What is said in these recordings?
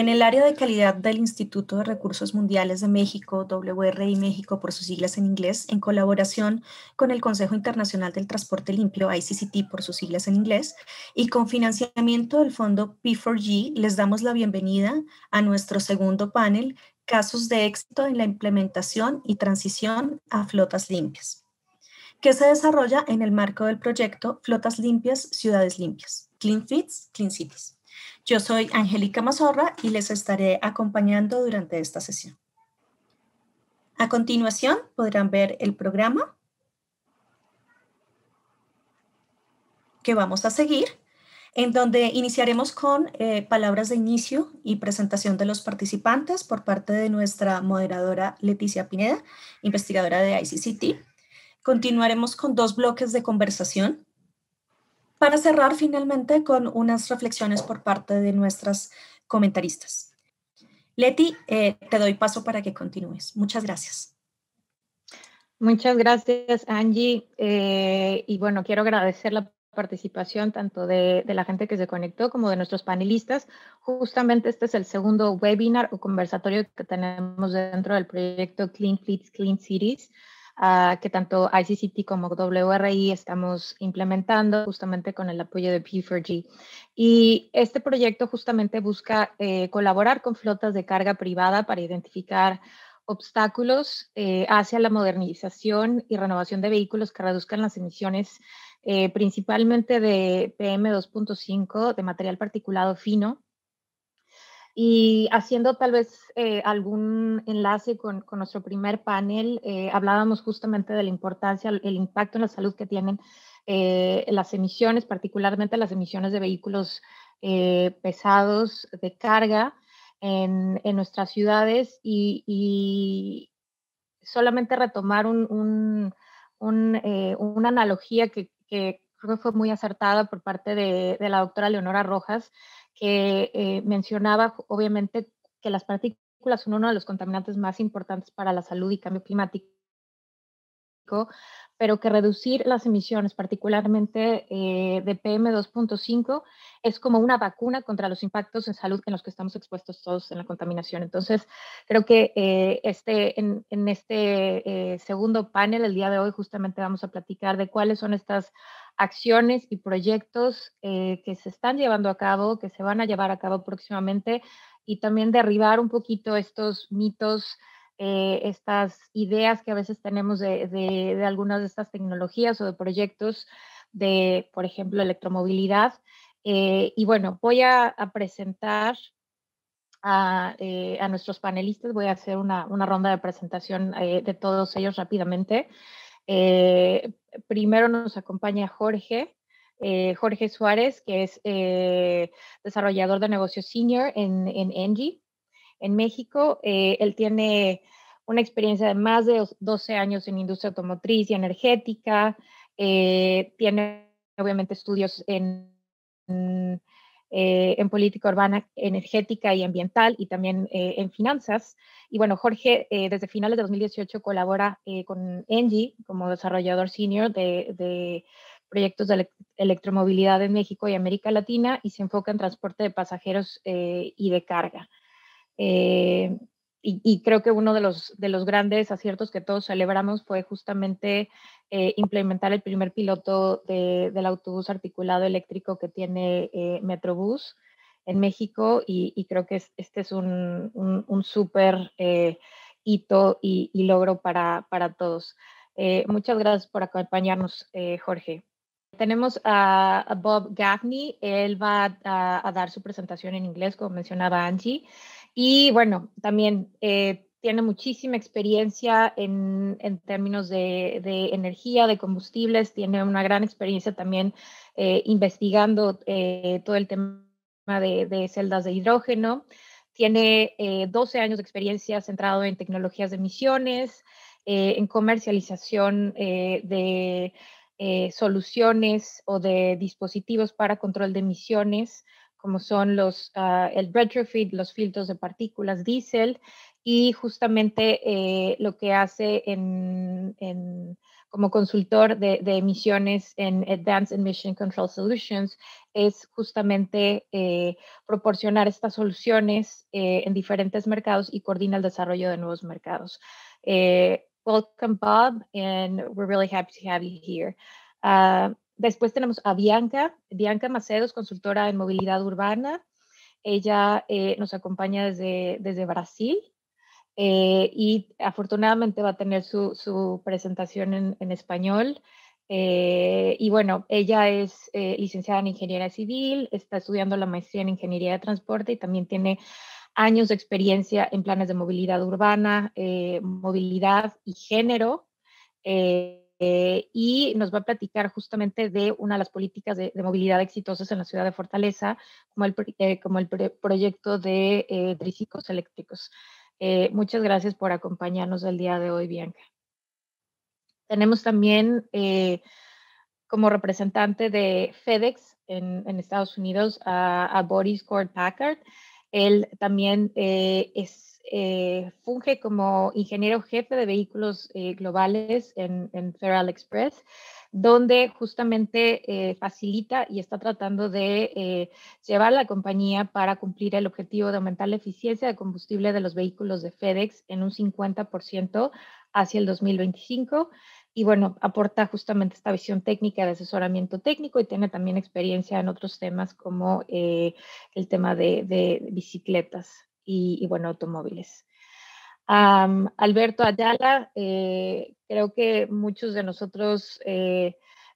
En el área de calidad del Instituto de Recursos Mundiales de México, WRI México por sus siglas en inglés, en colaboración con el Consejo Internacional del Transporte Limpio, ICCT por sus siglas en inglés, y con financiamiento del fondo P4G, les damos la bienvenida a nuestro segundo panel, Casos de éxito en la implementación y transición a flotas limpias, que se desarrolla en el marco del proyecto Flotas Limpias, Ciudades Limpias, Clean Fleets, Clean Cities. Yo soy Angélica Mazorra y les estaré acompañando durante esta sesión. A continuación podrán ver el programa que vamos a seguir, en donde iniciaremos con palabras de inicio y presentación de los participantes por parte de nuestra moderadora Leticia Pineda, investigadora de ICCT. Continuaremos con 2 bloques de conversación para cerrar finalmente con unas reflexiones por parte de nuestras comentaristas. Leti, te doy paso para que continúes. Muchas gracias. Muchas gracias, Angie. Y bueno, quiero agradecer la participación tanto de la gente que se conectó como de nuestros panelistas. Justamente este es el segundo webinar o conversatorio que tenemos dentro del proyecto Clean Fleets, Clean Cities, que tanto ICCT como WRI estamos implementando justamente con el apoyo de P4G. Y este proyecto justamente busca colaborar con flotas de carga privada para identificar obstáculos hacia la modernización y renovación de vehículos que reduzcan las emisiones principalmente de PM2.5, de material particulado fino, y haciendo tal vez algún enlace con nuestro primer panel, hablábamos justamente de la importancia, el impacto en la salud que tienen las emisiones, particularmente las emisiones de vehículos pesados de carga en nuestras ciudades, y solamente retomar una analogía que creo que fue muy acertada por parte de la doctora Leonora Rojas, que mencionaba obviamente que las partículas son uno de los contaminantes más importantes para la salud y cambio climático, pero que reducir las emisiones, particularmente de PM2.5, es como una vacuna contra los impactos en salud en los que estamos expuestos todos en la contaminación. Entonces, creo que en este segundo panel, el día de hoy, justamente vamos a platicar de cuáles son estas acciones y proyectos que se están llevando a cabo, que se van a llevar a cabo próximamente, y también derribar un poquito estos mitos, estas ideas que a veces tenemos de algunas de estas tecnologías o de proyectos de, por ejemplo, electromovilidad. Y bueno, voy a presentar a nuestros panelistas. Voy a hacer una ronda de presentación de todos ellos rápidamente. Primero nos acompaña Jorge Suárez, que es desarrollador de negocios senior en Engie, en México. Él tiene una experiencia de más de 12 años en industria automotriz y energética. Tiene obviamente estudios en política urbana, energética y ambiental, y también en finanzas. Y bueno, Jorge desde finales de 2018 colabora con Engie como desarrollador senior de proyectos de electromovilidad en México y América Latina, y se enfoca en transporte de pasajeros y de carga. Y creo que uno de los grandes aciertos que todos celebramos fue justamente implementar el primer piloto del autobús articulado eléctrico que tiene Metrobús en México, y creo que este es un súper hito y logro para todos. Muchas gracias por acompañarnos, Jorge. Tenemos a Bob Gaffney. Él va a dar su presentación en inglés, como mencionaba Angie. Y bueno, también tiene muchísima experiencia en términos de energía, de combustibles. Tiene una gran experiencia también investigando todo el tema de celdas de hidrógeno. Tiene 12 años de experiencia centrado en tecnologías de emisiones, en comercialización de soluciones o de dispositivos para control de emisiones, como son el retrofit, los filtros de partículas diésel, y justamente lo que hace como consultor de emisiones en Advanced Emission Control Solutions, es justamente proporcionar estas soluciones en diferentes mercados y coordina el desarrollo de nuevos mercados. Welcome, Bob, and we're really happy to have you here. Después tenemos a Bianca Macedo, es consultora en movilidad urbana. Ella nos acompaña desde Brasil. Y afortunadamente va a tener su presentación en español. Y bueno, ella es licenciada en Ingeniería Civil, está estudiando la maestría en Ingeniería de Transporte y también tiene años de experiencia en planes de movilidad urbana, movilidad y género. Y nos va a platicar justamente de una de las políticas de movilidad exitosas en la ciudad de Fortaleza, como el proyecto de triciclos eléctricos. Muchas gracias por acompañarnos el día de hoy, Bianca. Tenemos también como representante de FedEx en Estados Unidos a Boris Cord-Packard. Él también funge como ingeniero jefe de vehículos globales en Federal Express, donde justamente facilita y está tratando de llevar a la compañía para cumplir el objetivo de aumentar la eficiencia de combustible de los vehículos de FedEx en un 50% hacia el 2025. Y bueno, aporta justamente esta visión técnica de asesoramiento técnico y tiene también experiencia en otros temas como el tema de bicicletas y bueno, automóviles. Alberto Ayala, creo que muchos de nosotros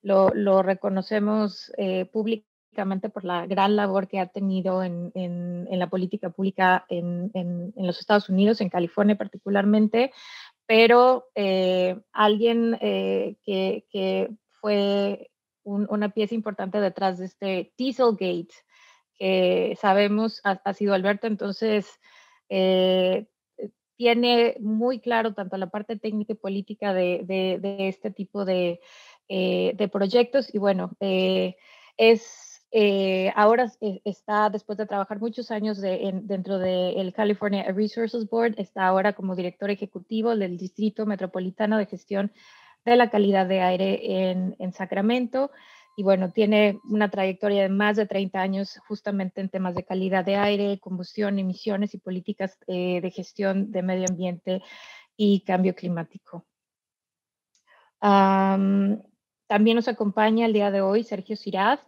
lo reconocemos públicamente por la gran labor que ha tenido en la política pública en los Estados Unidos, en California particularmente, pero alguien que fue una pieza importante detrás de este Dieselgate, que sabemos ha sido Alberto. Entonces, tiene muy claro tanto la parte técnica y política de este tipo de proyectos. Y bueno, ahora está, después de trabajar muchos años dentro del California Resources Board, está ahora como director ejecutivo del Distrito Metropolitano de Gestión de la Calidad de Aire en Sacramento. Y bueno, tiene una trayectoria de más de 30 años justamente en temas de calidad de aire, combustión, emisiones y políticas de gestión de medio ambiente y cambio climático. También nos acompaña el día de hoy Sergio Sirad.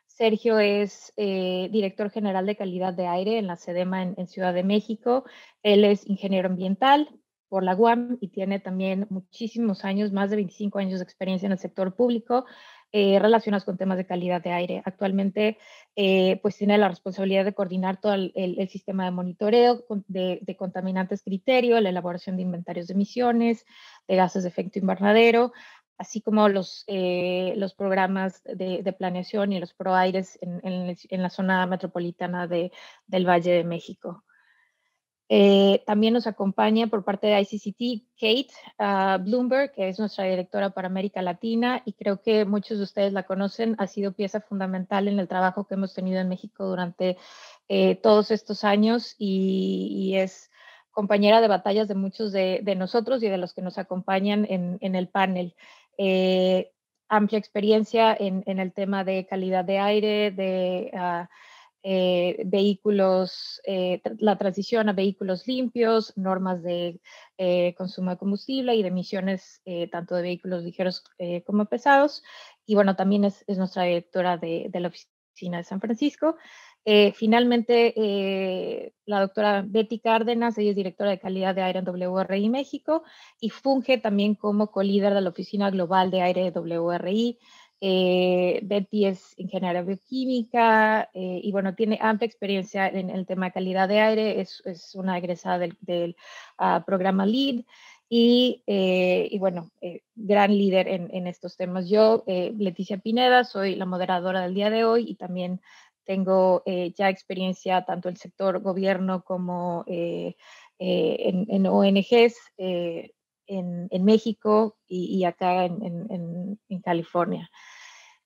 Sergio es director general de calidad de aire en la SEDEMA en Ciudad de México. Él es ingeniero ambiental por la UAM y tiene también muchísimos años, más de 25 años de experiencia en el sector público relacionados con temas de calidad de aire. Actualmente, pues tiene la responsabilidad de coordinar todo el sistema de monitoreo de contaminantes criterio, la elaboración de inventarios de emisiones, de gases de efecto invernadero, así como los programas de planeación y los ProAires en la zona metropolitana del Valle de México. También nos acompaña por parte de ICCT Kate Bloomberg, que es nuestra directora para América Latina, y creo que muchos de ustedes la conocen. Ha sido pieza fundamental en el trabajo que hemos tenido en México durante todos estos años y es compañera de batallas de muchos de nosotros y de los que nos acompañan en el panel. Amplia experiencia en el tema de calidad de aire, de vehículos, la transición a vehículos limpios, normas de consumo de combustible y de emisiones tanto de vehículos ligeros como pesados. Y bueno, también es nuestra directora de la oficina de San Francisco. Finalmente, la doctora Betty Cárdenas, ella es directora de calidad de aire en WRI México y funge también como co-líder de la Oficina Global de Aire de WRI. Betty es ingeniera bioquímica y bueno, tiene amplia experiencia en el tema de calidad de aire, es una egresada del programa LEED y bueno, gran líder en estos temas. Yo, Leticia Pineda, soy la moderadora del día de hoy y también tengo ya experiencia tanto en el sector gobierno como en ONGs en México y acá en California.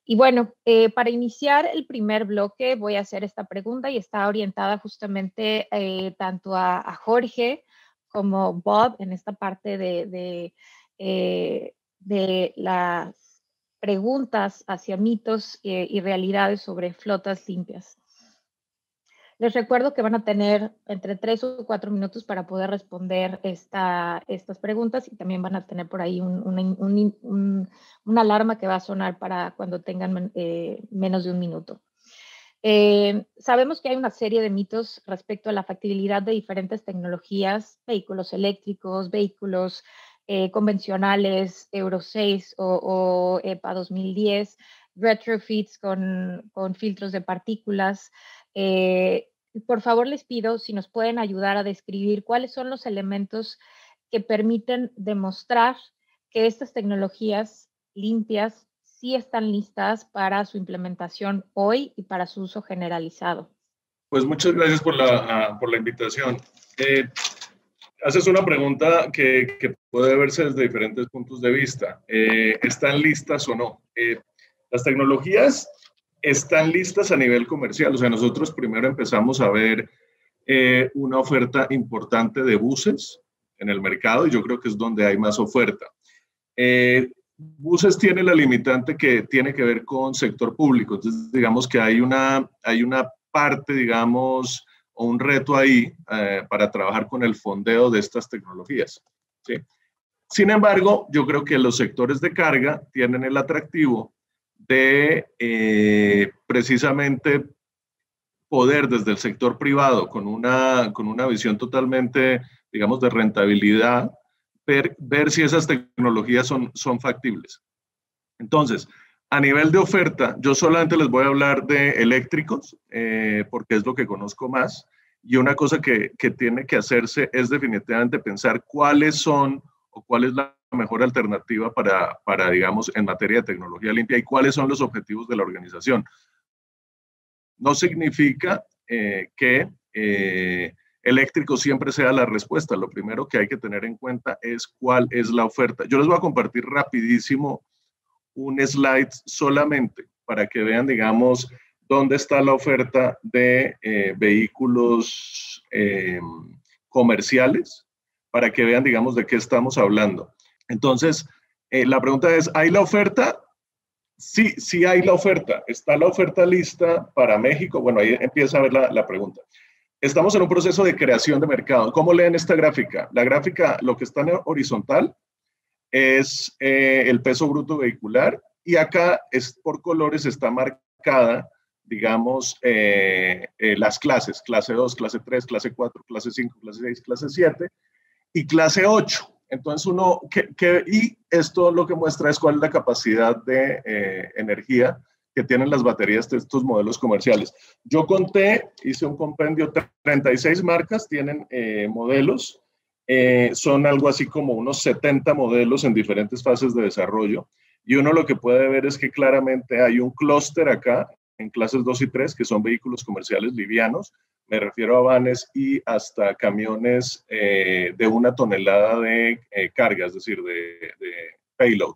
Y bueno, para iniciar el primer bloque voy a hacer esta pregunta y está orientada justamente tanto a Jorge como Bob en esta parte de de las preguntas hacia mitos y realidades sobre flotas limpias. Les recuerdo que van a tener entre 3 o 4 minutos para poder responder estas preguntas y también van a tener por ahí una alarma que va a sonar para cuando tengan menos de un minuto. Sabemos que hay una serie de mitos respecto a la factibilidad de diferentes tecnologías, vehículos eléctricos, vehículos convencionales, Euro 6 o EPA 2010, retrofits con filtros de partículas. Por favor, les pido si nos pueden ayudar a describir cuáles son los elementos que permiten demostrar que estas tecnologías limpias sí están listas para su implementación hoy y para su uso generalizado. Pues muchas gracias por la invitación. Haces una pregunta que puede verse desde diferentes puntos de vista. ¿Están listas o no? Las tecnologías están listas a nivel comercial. O sea, nosotros primero empezamos a ver una oferta importante de buses en el mercado y yo creo que es donde hay más oferta. Buses tiene la limitante que tiene que ver con sector público. Entonces, digamos que hay una parte, digamos, o un reto ahí para trabajar con el fondeo de estas tecnologías, ¿sí? Sin embargo, yo creo que los sectores de carga tienen el atractivo de precisamente poder desde el sector privado con una visión totalmente, digamos, de rentabilidad, ver si esas tecnologías son factibles. Entonces, a nivel de oferta, yo solamente les voy a hablar de eléctricos, porque es lo que conozco más, y una cosa que tiene que hacerse es definitivamente pensar cuáles son o cuál es la mejor alternativa para, digamos, en materia de tecnología limpia y cuáles son los objetivos de la organización. No significa que eléctrico siempre sea la respuesta. Lo primero que hay que tener en cuenta es cuál es la oferta. Yo les voy a compartir rapidísimo un slide solamente para que vean, digamos, dónde está la oferta de vehículos comerciales, para que vean, digamos, de qué estamos hablando. Entonces, la pregunta es, ¿hay la oferta? Sí, sí hay la oferta. ¿Está la oferta lista para México? Bueno, ahí empieza a ver la pregunta. Estamos en un proceso de creación de mercado. ¿Cómo leen esta gráfica? La gráfica, lo que está en horizontal es el peso bruto vehicular y acá por colores está marcada, digamos, las clases, clase 2, clase 3, clase 4, clase 5, clase 6, clase 7 y clase 8. Entonces y esto lo que muestra es cuál es la capacidad de energía que tienen las baterías de estos modelos comerciales. Yo hice un compendio, 36 marcas tienen modelos, son algo así como unos 70 modelos en diferentes fases de desarrollo, y uno lo que puede ver es que claramente hay un clúster acá, en clases 2 y 3, que son vehículos comerciales livianos, me refiero a vanes y hasta camiones de 1 tonelada de carga, es decir, de payload.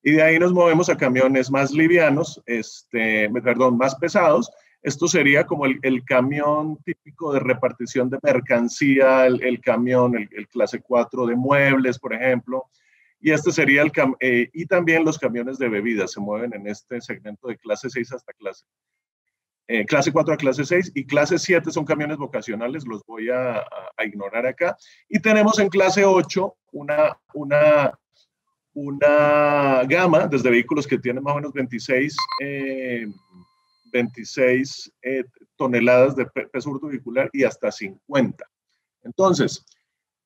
Y de ahí nos movemos a camiones más livianos, más pesados. Esto sería como el camión típico de repartición de mercancía, el camión, el clase 4 de muebles, por ejemplo. Y este sería y también los camiones de bebidas se mueven en este segmento de clase 6 hasta clase 4 a clase 6, y clase 7 son camiones vocacionales, los voy a ignorar acá. Y tenemos en clase 8 una gama desde vehículos que tienen más o menos 26 toneladas de peso bruto vehicular y hasta 50. Entonces,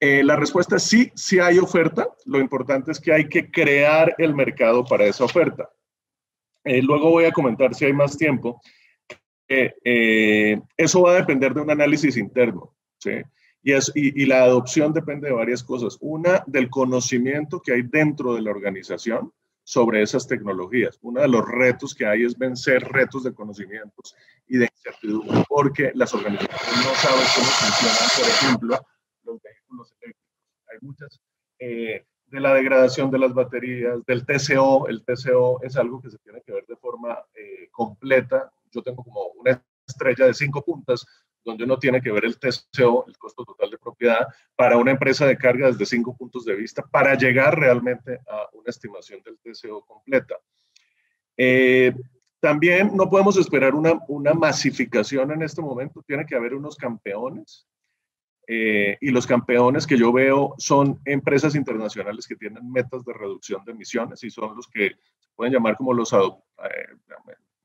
la respuesta es sí, sí hay oferta. Lo importante es que hay que crear el mercado para esa oferta. Luego voy a comentar, si hay más tiempo, eso va a depender de un análisis interno, ¿sí? Y la adopción depende de varias cosas. Una, del conocimiento que hay dentro de la organización sobre esas tecnologías. Uno de los retos que hay es vencer retos de conocimientos y de incertidumbre, porque las organizaciones no saben cómo funcionan, por ejemplo, los vehículos eléctricos. Hay muchas, de la degradación de las baterías, del TCO. El TCO es algo que se tiene que ver de forma completa. Yo tengo como una estrella de 5 puntas, donde uno tiene que ver el TCO, el costo total de propiedad, para una empresa de carga desde 5 puntos de vista, para llegar realmente a una estimación del TCO completa. También no podemos esperar una masificación en este momento, tiene que haber unos campeones, y los campeones que yo veo son empresas internacionales que tienen metas de reducción de emisiones y son los que se pueden llamar como los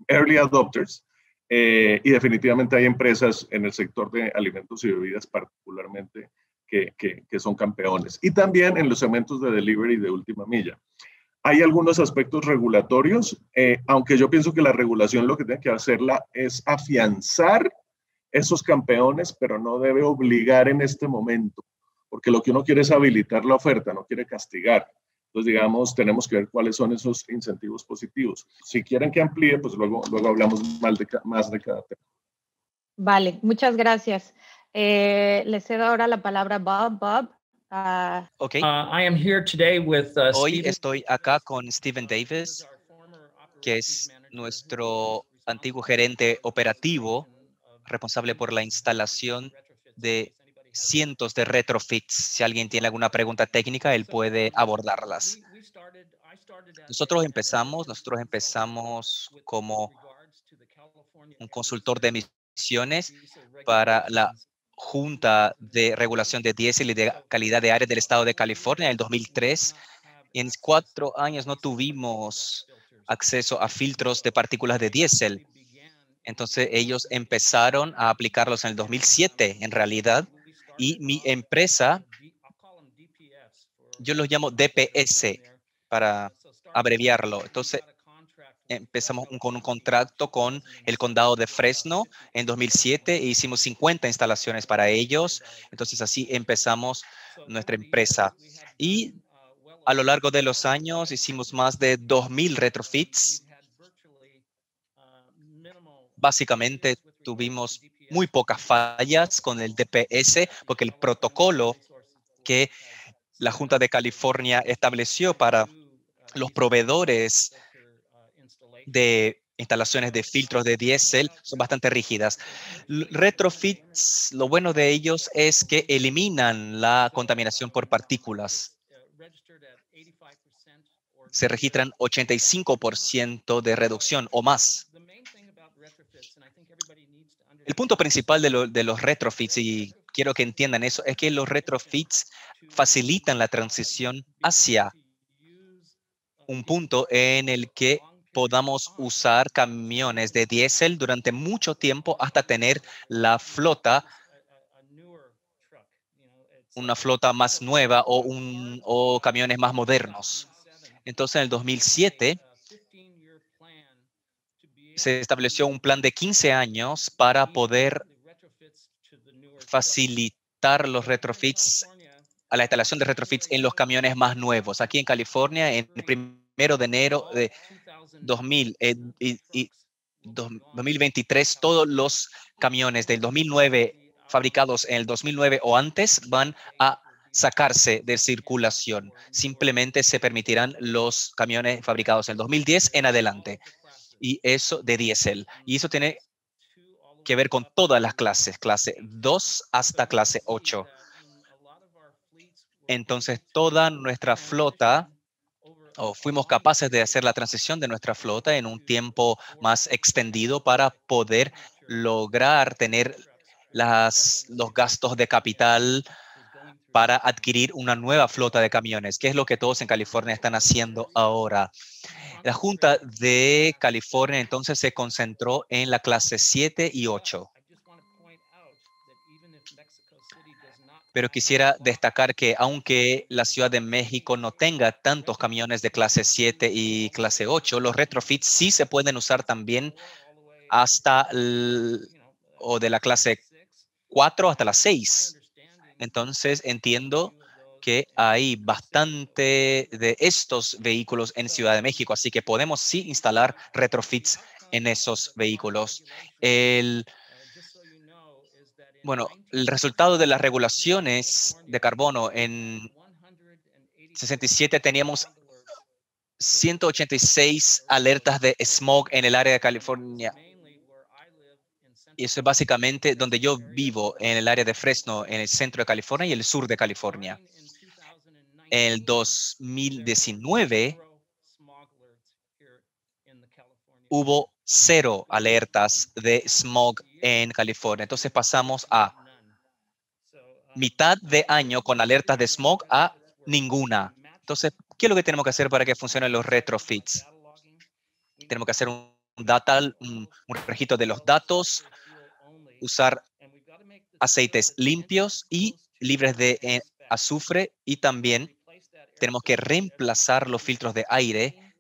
early adopters. Y definitivamente hay empresas en el sector de alimentos y bebidas particularmente que son campeones. Y también en los segmentos de delivery de última milla. Hay algunos aspectos regulatorios, aunque yo pienso que la regulación lo que tiene que hacerla es afianzar esos campeones, pero no debe obligar en este momento, porque lo que uno quiere es habilitar la oferta, no quiere castigar. Entonces, digamos, tenemos que ver cuáles son esos incentivos positivos. Si quieren que amplíe, pues luego hablamos más de cada tema. Vale, muchas gracias. Le cedo ahora la palabra a Bob. Bob. Ok. I am here today with, Hoy estoy acá con Steven Davis, que es nuestro antiguo gerente operativo, responsable por la instalación de cientos de retrofits. Si alguien tiene alguna pregunta técnica, él puede abordarlas. Nosotros empezamos como un consultor de emisiones para la Junta de Regulación de Diésel y de Calidad de Aire del Estado de California en el 2003. Y en 4 años no tuvimos acceso a filtros de partículas de diésel. Entonces ellos empezaron a aplicarlos en el 2007 en realidad, y mi empresa, yo los llamo DPS para abreviarlo. Entonces empezamos con un contrato con el condado de Fresno en 2007 e hicimos 50 instalaciones para ellos. Entonces así empezamos nuestra empresa. Y a lo largo de los años hicimos más de 2,000 retrofits. Básicamente tuvimos muy pocas fallas con el DPS porque el protocolo que la Junta de California estableció para los proveedores de instalaciones de filtros de diésel son bastante rígidas. Retrofits, lo bueno de ellos es que eliminan la contaminación por partículas. Se registran 85% de reducción o más. El punto principal de los retrofits, y quiero que entiendan eso, es que los retrofits facilitan la transición hacia un punto en el que podamos usar camiones de diésel durante mucho tiempo hasta tener la flota, una flota más nueva o camiones más modernos. Entonces, en el 2007 se estableció un plan de 15 años para poder facilitar los retrofits, a la instalación de retrofits en los camiones más nuevos. Aquí en California, en el 1 de enero de 2023, todos los camiones del 2009, fabricados en el 2009 o antes, van a sacarse de circulación. Simplemente se permitirán los camiones fabricados en el 2010 en adelante. Y eso de diésel. Y eso tiene que ver con todas las clases, clase 2 hasta clase 8. Entonces, toda nuestra flota, fuimos capaces de hacer la transición de nuestra flota en un tiempo más extendido para poder lograr tener los gastos de capital para adquirir una nueva flota de camiones, que es lo que todos en California están haciendo ahora. La Junta de California entonces se concentró en la clase 7 y 8. Pero quisiera destacar que aunque la Ciudad de México no tenga tantos camiones de clase 7 y clase 8, los retrofits sí se pueden usar también hasta o de la clase 4 hasta la 6. Entonces entiendo que hay bastante de estos vehículos en Ciudad de México, así que podemos sí instalar retrofits en esos vehículos. Bueno, el resultado de las regulaciones de carbono en 67 teníamos 186 alertas de smog en el área de California. Y eso es básicamente donde yo vivo, en el área de Fresno, en el centro de California y el sur de California. En el 2019 hubo 0 alertas de smog en California. Entonces pasamos a mitad de año con alertas de smog a ninguna. Entonces, ¿qué es lo que tenemos que hacer para que funcionen los retrofits? Tenemos que hacer un registro de los datos, usar aceites limpios y libres de azufre, y también tenemos que reemplazar los filtros de aire,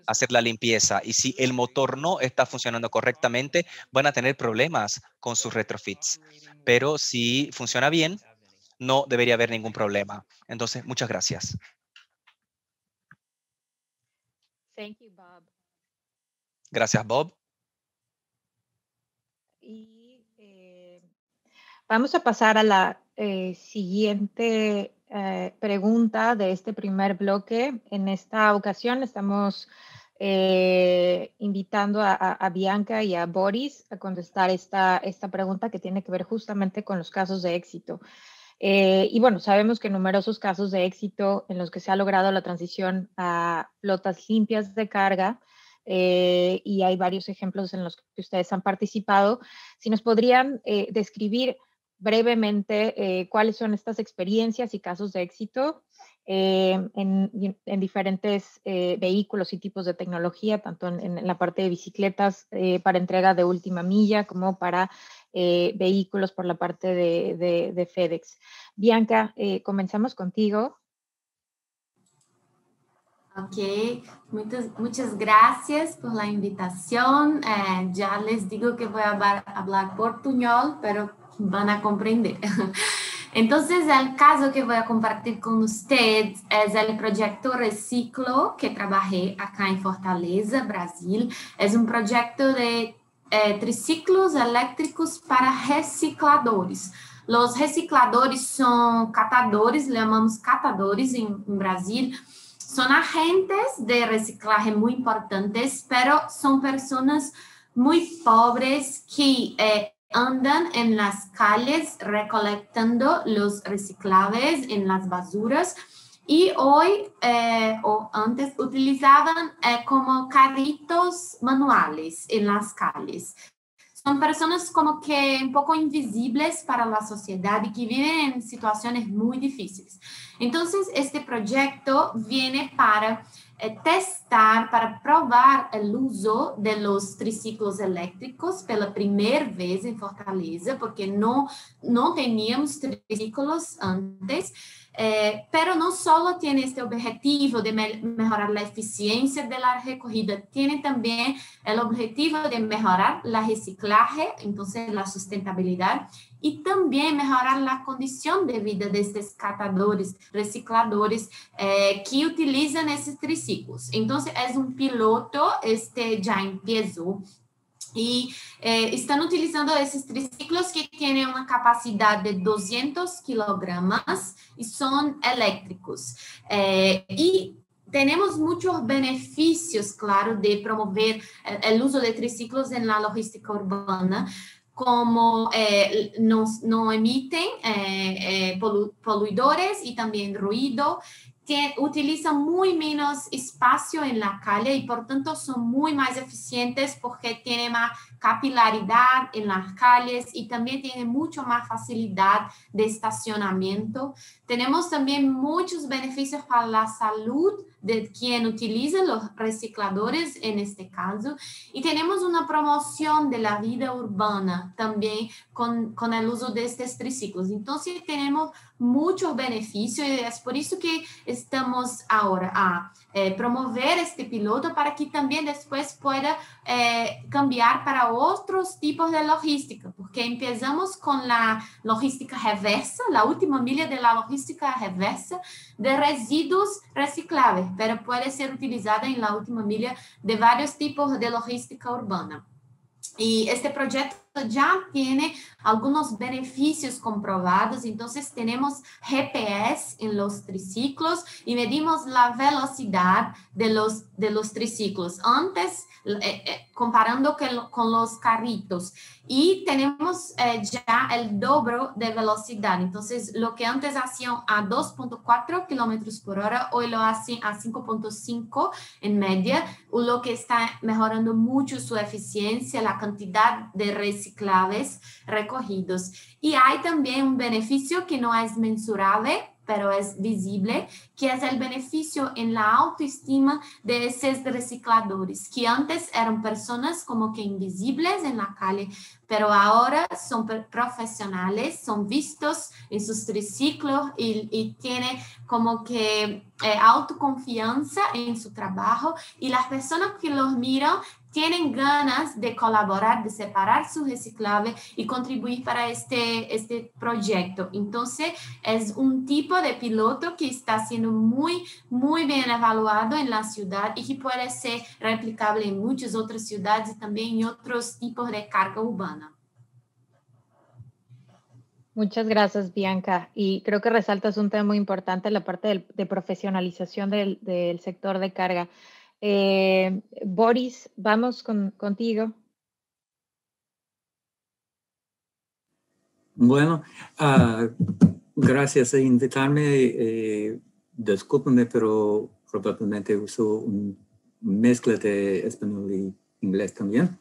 hacer la limpieza. Y si el motor no está funcionando correctamente, van a tener problemas con sus retrofits. Pero si funciona bien, no debería haber ningún problema. Entonces, muchas gracias. Thank you, Bob. Gracias, Bob. Y vamos a pasar a la siguiente pregunta de este primer bloque. En esta ocasión estamos invitando a Bianca y a Boris a contestar esta pregunta que tiene que ver justamente con los casos de éxito. Y bueno, sabemos que numerosos casos de éxito en los que se ha logrado la transición a flotas limpias de carga, y hay varios ejemplos en los que ustedes han participado. Si nos podrían describir brevemente cuáles son estas experiencias y casos de éxito en diferentes vehículos y tipos de tecnología, tanto en la parte de bicicletas para entrega de última milla como para vehículos por la parte de FedEx. Bianca, comenzamos contigo. Ok, muchas gracias por la invitación. Ya les digo que voy a hablar portuñol, pero van a comprender. Entonces, el caso que voy a compartir con ustedes es el proyecto Reciclo, que trabajé acá en Fortaleza, Brasil. Es un proyecto de triciclos eléctricos para recicladores. Los recicladores son catadores, le llamamos catadores en Brasil. Son agentes de reciclaje muy importantes, pero son personas muy pobres que andan en las calles recolectando los reciclables en las basuras, y hoy o antes utilizaban como carritos manuales en las calles. Son personas como que un poco invisibles para la sociedad y que viven en situaciones muy difíciles. Entonces, este proyecto viene para testar, para probar el uso de los triciclos eléctricos pela primera vez en Fortaleza, porque no teníamos triciclos antes. Pero no solo tiene este objetivo de mejorar la eficiencia de la recorrida, tiene también el objetivo de mejorar la reciclaje, entonces la sustentabilidad, y también mejorar la condición de vida de estos catadores, recicladores que utilizan esos triciclos. Entonces es un piloto, ya empezó. Y están utilizando esos triciclos que tienen una capacidad de 200 kilogramos y son eléctricos. Y tenemos muchos beneficios, claro, de promover el uso de triciclos en la logística urbana, como no emiten poluidores y también ruido, que utilizan muy menos espacio en la calle y por tanto son muy más eficientes porque tienen más capilaridad en las calles y también tienen mucho más facilidad de estacionamiento. Tenemos también muchos beneficios para la salud de quien utiliza los recicladores en este caso, y tenemos una promoción de la vida urbana también con el uso de estos triciclos. Entonces tenemos muchos beneficios y es por eso que estamos ahora a promover este piloto para que también después pueda cambiar para otros tipos de logística, porque empezamos con la logística reversa, la última milla de la logística reversa de residuos reciclables, pero puede ser utilizada en la última milla de varios tipos de logística urbana. Y este proyecto ya tiene algunos beneficios comprobados. Entonces tenemos GPS en los triciclos y medimos la velocidad de los triciclos antes, comparando con los carritos. Y tenemos ya el doble de velocidad. Entonces, lo que antes hacían a 2.4 kilómetros por hora, hoy lo hacen a 5.5 en media, lo que está mejorando mucho su eficiencia, la cantidad de reciclables recogidos. Y hay también un beneficio que no es mensurable, pero es visible, que es el beneficio en la autoestima de esos recicladores, que antes eran personas como que invisibles en la calle, pero ahora son profesionales, son vistos en sus triciclos y tienen como que autoconfianza en su trabajo, y las personas que los miran tienen ganas de colaborar, de separar su reciclable y contribuir para este proyecto. Entonces, es un tipo de piloto que está siendo muy, muy bien evaluado en la ciudad y que puede ser replicable en muchas otras ciudades y también en otros tipos de carga urbana. Muchas gracias, Bianca. Y creo que resaltas un tema muy importante, la parte de profesionalización del sector de carga. Boris, vamos contigo. Bueno, gracias por invitarme. Discúlpeme, pero probablemente uso una mezcla de español y inglés también.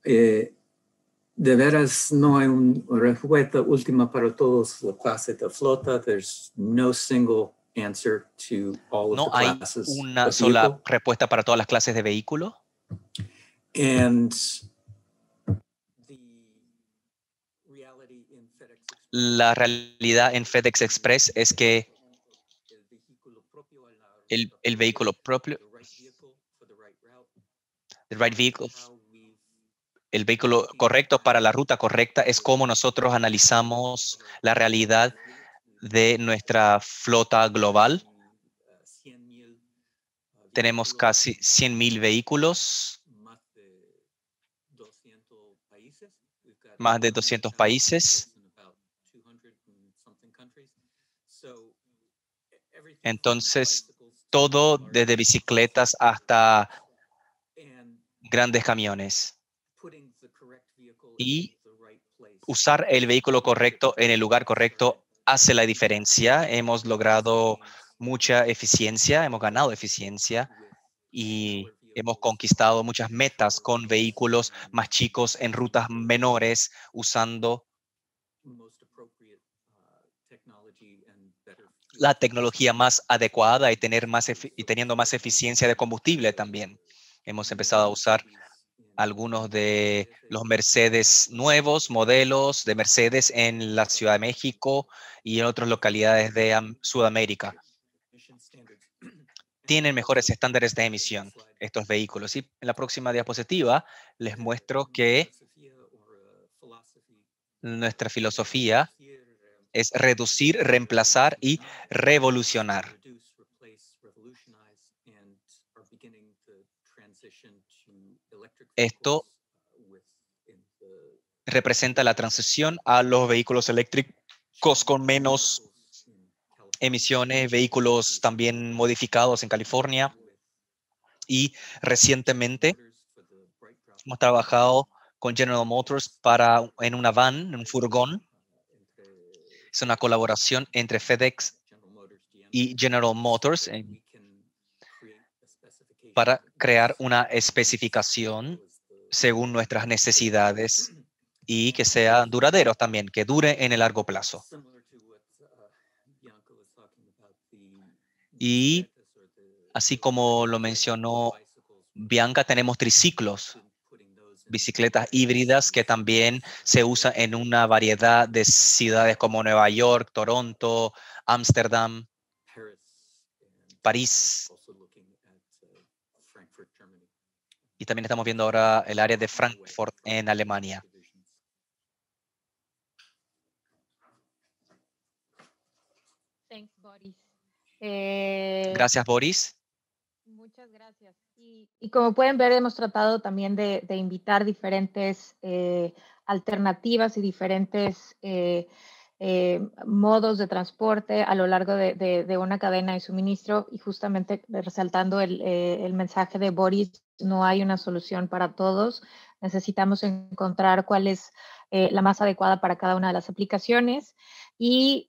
De veras, no hay una respuesta última para todas las clases de flota. There's no single answer to all of No the hay classes una of sola vehicle. respuesta para todas las clases de vehículo. And La realidad en FedEx Express es que el vehículo propio, the right vehicle, el vehículo correcto para la ruta correcta, es como nosotros analizamos la realidad de nuestra flota global. Tenemos casi 100,000 vehículos, más de 200 países. Entonces, todo desde bicicletas hasta grandes camiones. Y usar el vehículo correcto en el lugar correcto hace la diferencia. Hemos logrado mucha eficiencia, hemos ganado eficiencia y hemos conquistado muchas metas con vehículos más chicos en rutas menores, usando la tecnología más adecuada y teniendo más eficiencia de combustible también. Hemos empezado a usar algunos de los Mercedes nuevos, modelos de Mercedes en la Ciudad de México y en otras localidades de Sudamérica. Tienen mejores estándares de emisión estos vehículos. Y en la próxima diapositiva les muestro que nuestra filosofía es reducir, reemplazar y revolucionar. Esto representa la transición a los vehículos eléctricos con menos emisiones, vehículos también modificados en California. Y recientemente hemos trabajado con General Motors en una van, en un furgón. Es una colaboración entre FedEx y General Motors para crear una especificación según nuestras necesidades y que sea duradero también, que dure en el largo plazo. Y así como lo mencionó Bianca, tenemos triciclos, bicicletas híbridas que también se usan en una variedad de ciudades como Nueva York, Toronto, Ámsterdam, París. Y también estamos viendo ahora el área de Frankfurt en Alemania. Thanks, Boris. Gracias, Boris. Muchas gracias. Y como pueden ver, hemos tratado también de invitar diferentes alternativas y diferentes modos de transporte a lo largo de una cadena de suministro, y justamente resaltando el mensaje de Boris, no hay una solución para todos. Necesitamos encontrar cuál es la más adecuada para cada una de las aplicaciones. Y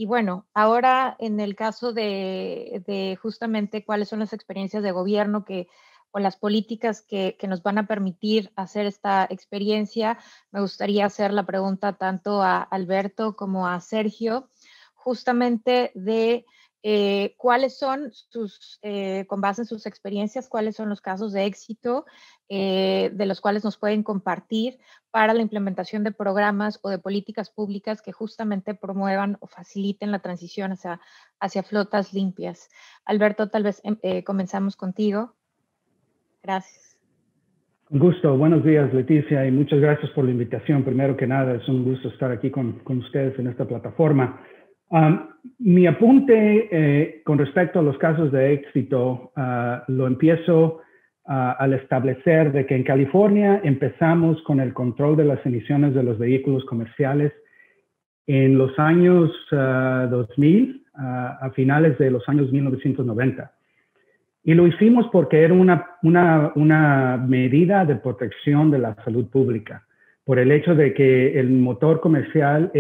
bueno, ahora en el caso de justamente cuáles son las experiencias de gobierno o las políticas que nos van a permitir hacer esta experiencia, me gustaría hacer la pregunta tanto a Alberto como a Sergio, justamente de cuáles son con base en sus experiencias, cuáles son los casos de éxito de los cuales nos pueden compartir para la implementación de programas o de políticas públicas que justamente promuevan o faciliten la transición hacia flotas limpias. Alberto, tal vez comenzamos contigo. Gracias. Un gusto. Buenos días, Leticia, y muchas gracias por la invitación. Primero que nada, es un gusto estar aquí con ustedes en esta plataforma. Mi apunte con respecto a los casos de éxito lo empiezo al establecer de que en California empezamos con el control de las emisiones de los vehículos comerciales en los años 2000, a finales de los años 1990. Y lo hicimos porque era una medida de protección de la salud pública, por el hecho de que el motor comercial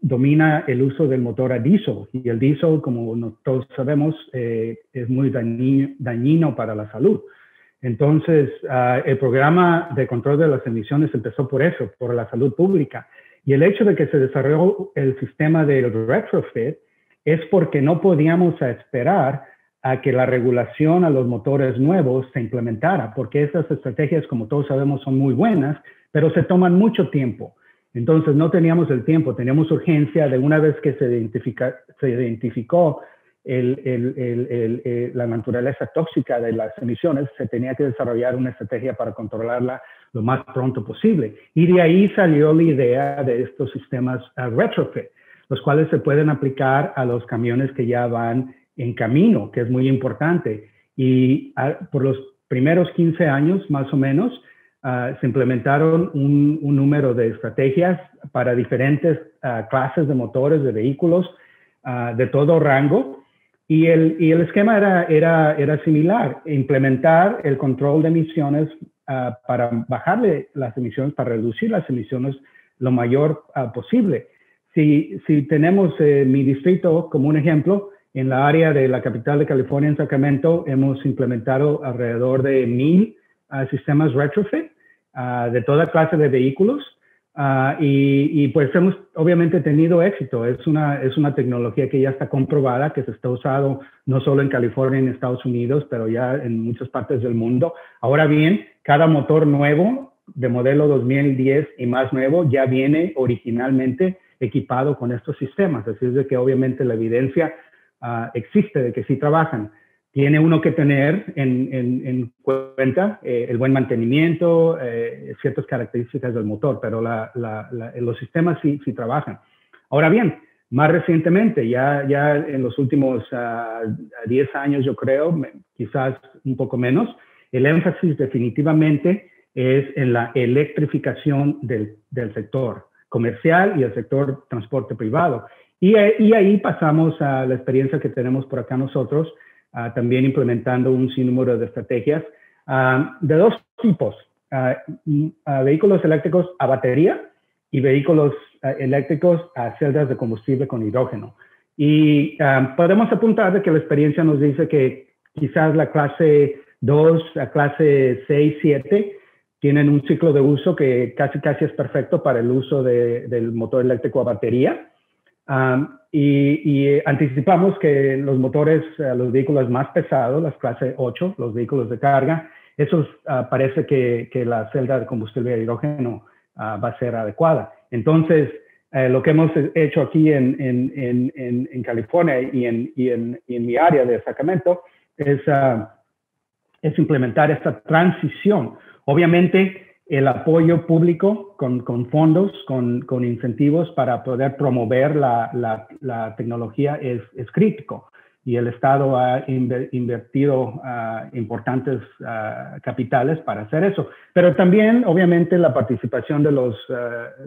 domina el uso del motor a diésel, y el diésel, como todos sabemos, es muy dañino para la salud. Entonces, el programa de control de las emisiones empezó por eso, por la salud pública. Y el hecho de que se desarrolló el sistema del retrofit es porque no podíamos esperar a que la regulación a los motores nuevos se implementara, porque esas estrategias, como todos sabemos, son muy buenas, pero se toman mucho tiempo. Entonces, no teníamos el tiempo, teníamos urgencia de una vez que se identificó la naturaleza tóxica de las emisiones, se tenía que desarrollar una estrategia para controlarla lo más pronto posible. Y de ahí salió la idea de estos sistemas retrofit, los cuales se pueden aplicar a los camiones que ya van en camino, que es muy importante. Y por los primeros 15 años, más o menos, se implementaron un número de estrategias para diferentes clases de motores, de vehículos, de todo rango. Y el esquema era similar: implementar el control de emisiones para bajarle las emisiones, para reducir las emisiones lo mayor posible. Si tenemos mi distrito como un ejemplo, en la área de la capital de California, en Sacramento, hemos implementado alrededor de 1,000 sistemas retrofit de toda clase de vehículos, y pues hemos obviamente tenido éxito. Es una tecnología que ya está comprobada, que se está usando no solo en California, en Estados Unidos, pero ya en muchas partes del mundo. Ahora bien, cada motor nuevo de modelo 2010 y más nuevo ya viene originalmente equipado con estos sistemas. Así es de que obviamente la evidencia existe de que sí trabajan. Tiene uno que tener en cuenta el buen mantenimiento, ciertas características del motor, pero los sistemas sí trabajan. Ahora bien, más recientemente, ya en los últimos 10 años, yo creo, quizás un poco menos, el énfasis definitivamente es en la electrificación del sector comercial y el sector transporte privado. Y ahí pasamos a la experiencia que tenemos por acá nosotros, también implementando un sinnúmero de estrategias de dos tipos: vehículos eléctricos a batería y vehículos eléctricos a celdas de combustible con hidrógeno. Y podemos apuntar de que la experiencia nos dice que quizás la clase 2, la clase 6, 7, tienen un ciclo de uso que casi es perfecto para el uso del motor eléctrico a batería. Y anticipamos que los motores, los vehículos más pesados, las clase 8, los vehículos de carga, esos parece que la celda de combustible de hidrógeno va a ser adecuada. Entonces, lo que hemos hecho aquí en California y en mi área de Sacramento es implementar esta transición. Obviamente, el apoyo público con fondos, con incentivos para poder promover la tecnología es crítico. y el Estado ha invertido importantes capitales para hacer eso. Pero también, obviamente, la participación de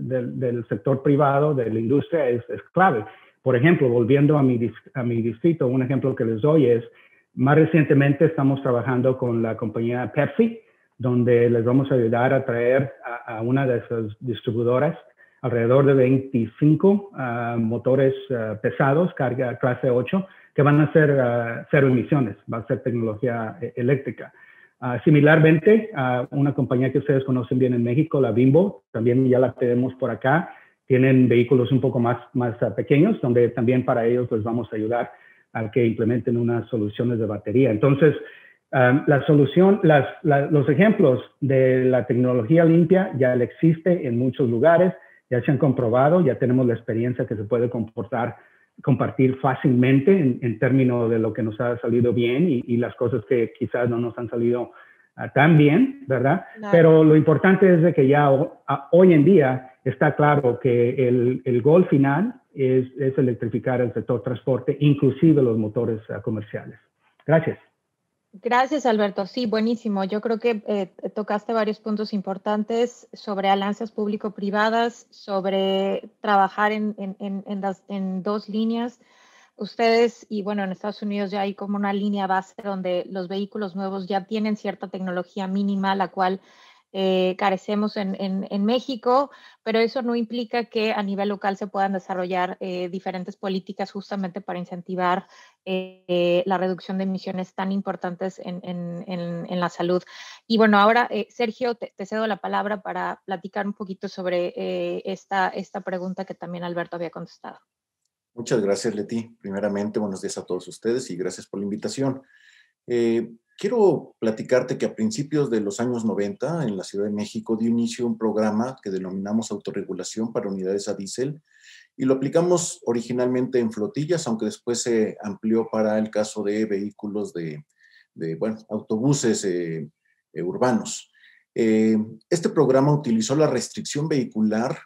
del sector privado, de la industria, es clave. Por ejemplo, volviendo a mi distrito, un ejemplo que les doy es, más recientemente estamos trabajando con la compañía Pepsi, donde les vamos a ayudar a traer a una de esas distribuidoras alrededor de 25 motores pesados, carga clase 8, que van a ser cero emisiones, va a ser tecnología eléctrica. Similarmente, una compañía que ustedes conocen bien en México, la Bimbo, también ya la tenemos por acá, tienen vehículos un poco más pequeños, donde también para ellos les vamos a ayudar a que implementen unas soluciones de batería. Entonces, los ejemplos de la tecnología limpia ya existe en muchos lugares, ya se han comprobado, ya tenemos la experiencia que se puede compartir fácilmente en términos de lo que nos ha salido bien y las cosas que quizás no nos han salido tan bien, ¿verdad? Claro. Pero lo importante es de que ya hoy en día está claro que el goal final es electrificar el sector transporte, inclusive los motores comerciales. Gracias. Gracias, Alberto. Sí, buenísimo. Yo creo que tocaste varios puntos importantes sobre alianzas público-privadas, sobre trabajar en dos líneas. Ustedes, y bueno, en Estados Unidos ya hay como una línea base donde los vehículos nuevos ya tienen cierta tecnología mínima, la cual carecemos en México, pero eso no implica que a nivel local se puedan desarrollar diferentes políticas justamente para incentivar la reducción de emisiones tan importantes en la salud. Y bueno, ahora, Sergio, te cedo la palabra para platicar un poquito sobre esta pregunta que también Alberto había contestado. Muchas gracias, Leti. Primeramente, buenos días a todos ustedes y gracias por la invitación. Quiero platicarte que a principios de los años 90, en la Ciudad de México, dio inicio un programa que denominamos autorregulación para unidades a diésel y lo aplicamos originalmente en flotillas, aunque después se amplió para el caso de vehículos autobuses urbanos. Este programa utilizó la restricción vehicular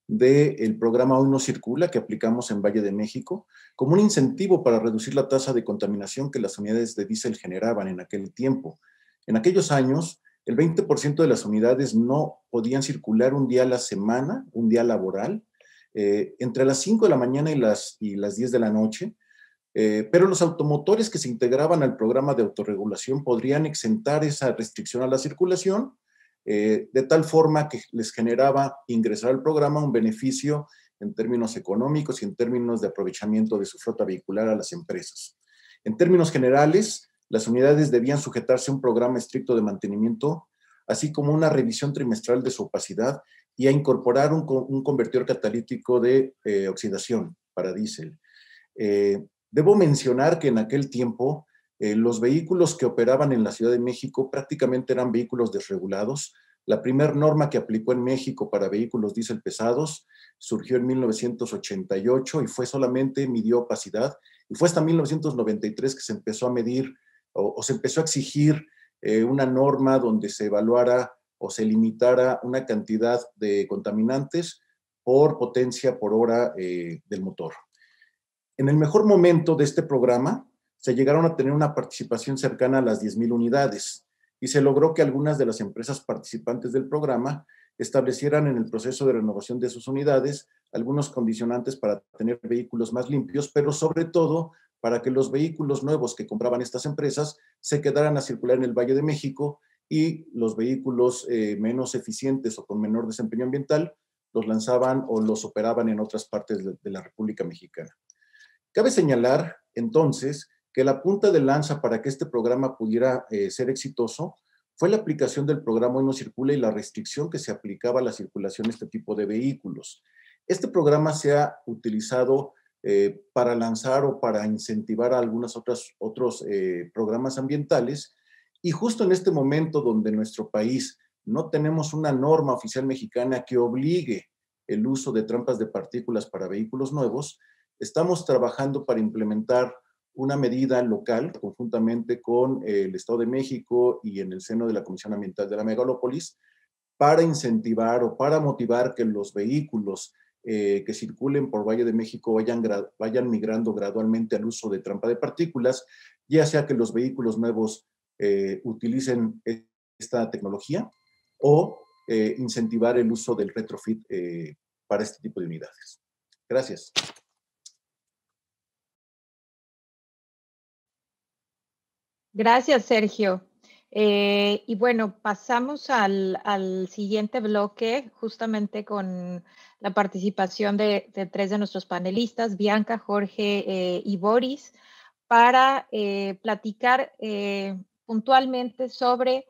del programa Hoy No Circula que aplicamos en Valle de México como un incentivo para reducir la tasa de contaminación que las unidades de diésel generaban en aquel tiempo. En aquellos años, el 20% de las unidades no podían circular un día a la semana, un día laboral, entre las 5 de la mañana y las 10 de la noche, pero los automotores que se integraban al programa de autorregulación podrían exentar esa restricción a la circulación, de tal forma que les generaba ingresar al programa un beneficio en términos económicos y en términos de aprovechamiento de su flota vehicular a las empresas. En términos generales, las unidades debían sujetarse a un programa estricto de mantenimiento, así como una revisión trimestral de su opacidad y a incorporar un convertidor catalítico de oxidación para diésel. Debo mencionar que en aquel tiempo los vehículos que operaban en la Ciudad de México prácticamente eran vehículos desregulados. La primera norma que aplicó en México para vehículos diésel pesados surgió en 1988 y midió opacidad. Y fue hasta 1993 que se empezó a medir o se empezó a exigir una norma donde se evaluara o se limitara una cantidad de contaminantes por potencia por hora del motor. En el mejor momento de este programa, se llegaron a tener una participación cercana a las 10,000 unidades y se logró que algunas de las empresas participantes del programa establecieran en el proceso de renovación de sus unidades algunos condicionantes para tener vehículos más limpios, pero sobre todo para que los vehículos nuevos que compraban estas empresas se quedaran a circular en el Valle de México y los vehículos menos eficientes o con menor desempeño ambiental los lanzaban o los operaban en otras partes de la República Mexicana. Cabe señalar, entonces, que la punta de lanza para que este programa pudiera ser exitoso fue la aplicación del programa Hoy No Circula y la restricción que se aplicaba a la circulación de este tipo de vehículos. Este programa se ha utilizado para lanzar o para incentivar a algunos otros programas ambientales y justo en este momento donde en nuestro país no tenemos una norma oficial mexicana que obligue el uso de trampas de partículas para vehículos nuevos, estamos trabajando para implementar una medida local, conjuntamente con el Estado de México y en el seno de la Comisión Ambiental de la Megalópolis, para incentivar o para motivar que los vehículos que circulen por Valle de México vayan migrando gradualmente al uso de trampa de partículas, ya sea que los vehículos nuevos utilicen esta tecnología o incentivar el uso del retrofit para este tipo de unidades. Gracias. Gracias, Sergio. Y bueno, pasamos al siguiente bloque, justamente con la participación de tres de nuestros panelistas, Bianca, Jorge y Boris, para platicar puntualmente sobre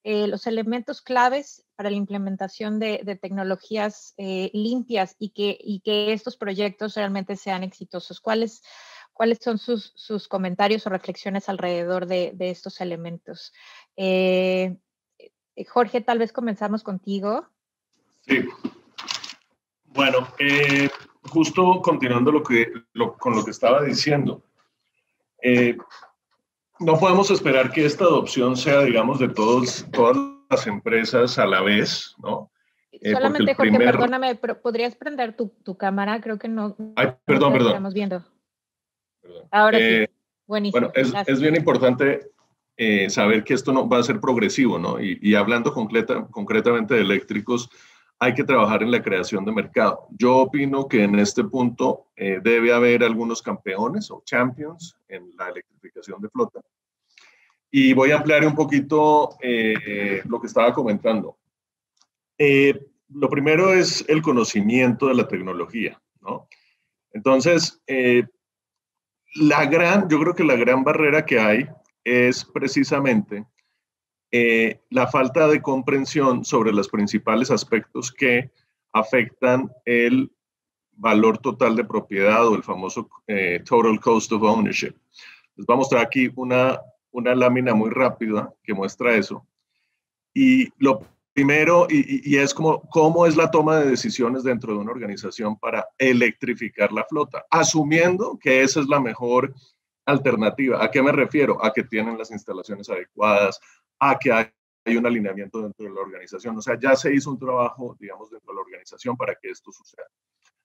los elementos claves para la implementación de tecnologías limpias y que estos proyectos realmente sean exitosos. ¿Cuáles son sus comentarios o reflexiones alrededor de estos elementos? Jorge, tal vez comenzamos contigo. Sí. Bueno, justo continuando con lo que estaba diciendo, no podemos esperar que esta adopción sea, digamos, de todas las empresas a la vez, ¿no? Solamente, Jorge, perdóname, pero ¿podrías prender tu cámara? Creo que no. Ay, perdón, no te perdón. estamos viendo. Perdón. Ahora sí. Buenísimo. Bueno, es bien importante saber que esto no va a ser progresivo, ¿no? Y hablando concretamente de eléctricos, hay que trabajar en la creación de mercado. Yo opino que en este punto debe haber algunos campeones o champions en la electrificación de flota. Y voy a ampliar un poquito lo que estaba comentando. Lo primero es el conocimiento de la tecnología, ¿no? Entonces, yo creo que la gran barrera que hay es precisamente la falta de comprensión sobre los principales aspectos que afectan el valor total de propiedad o el famoso Total Cost of Ownership. Les voy a mostrar aquí una lámina muy rápida que muestra eso. Y lo primero, y es cómo es la toma de decisiones dentro de una organización para electrificar la flota, asumiendo que esa es la mejor alternativa. ¿A qué me refiero? A que tienen las instalaciones adecuadas, a que hay un alineamiento dentro de la organización. O sea, ya se hizo un trabajo, digamos, dentro de la organización para que esto suceda.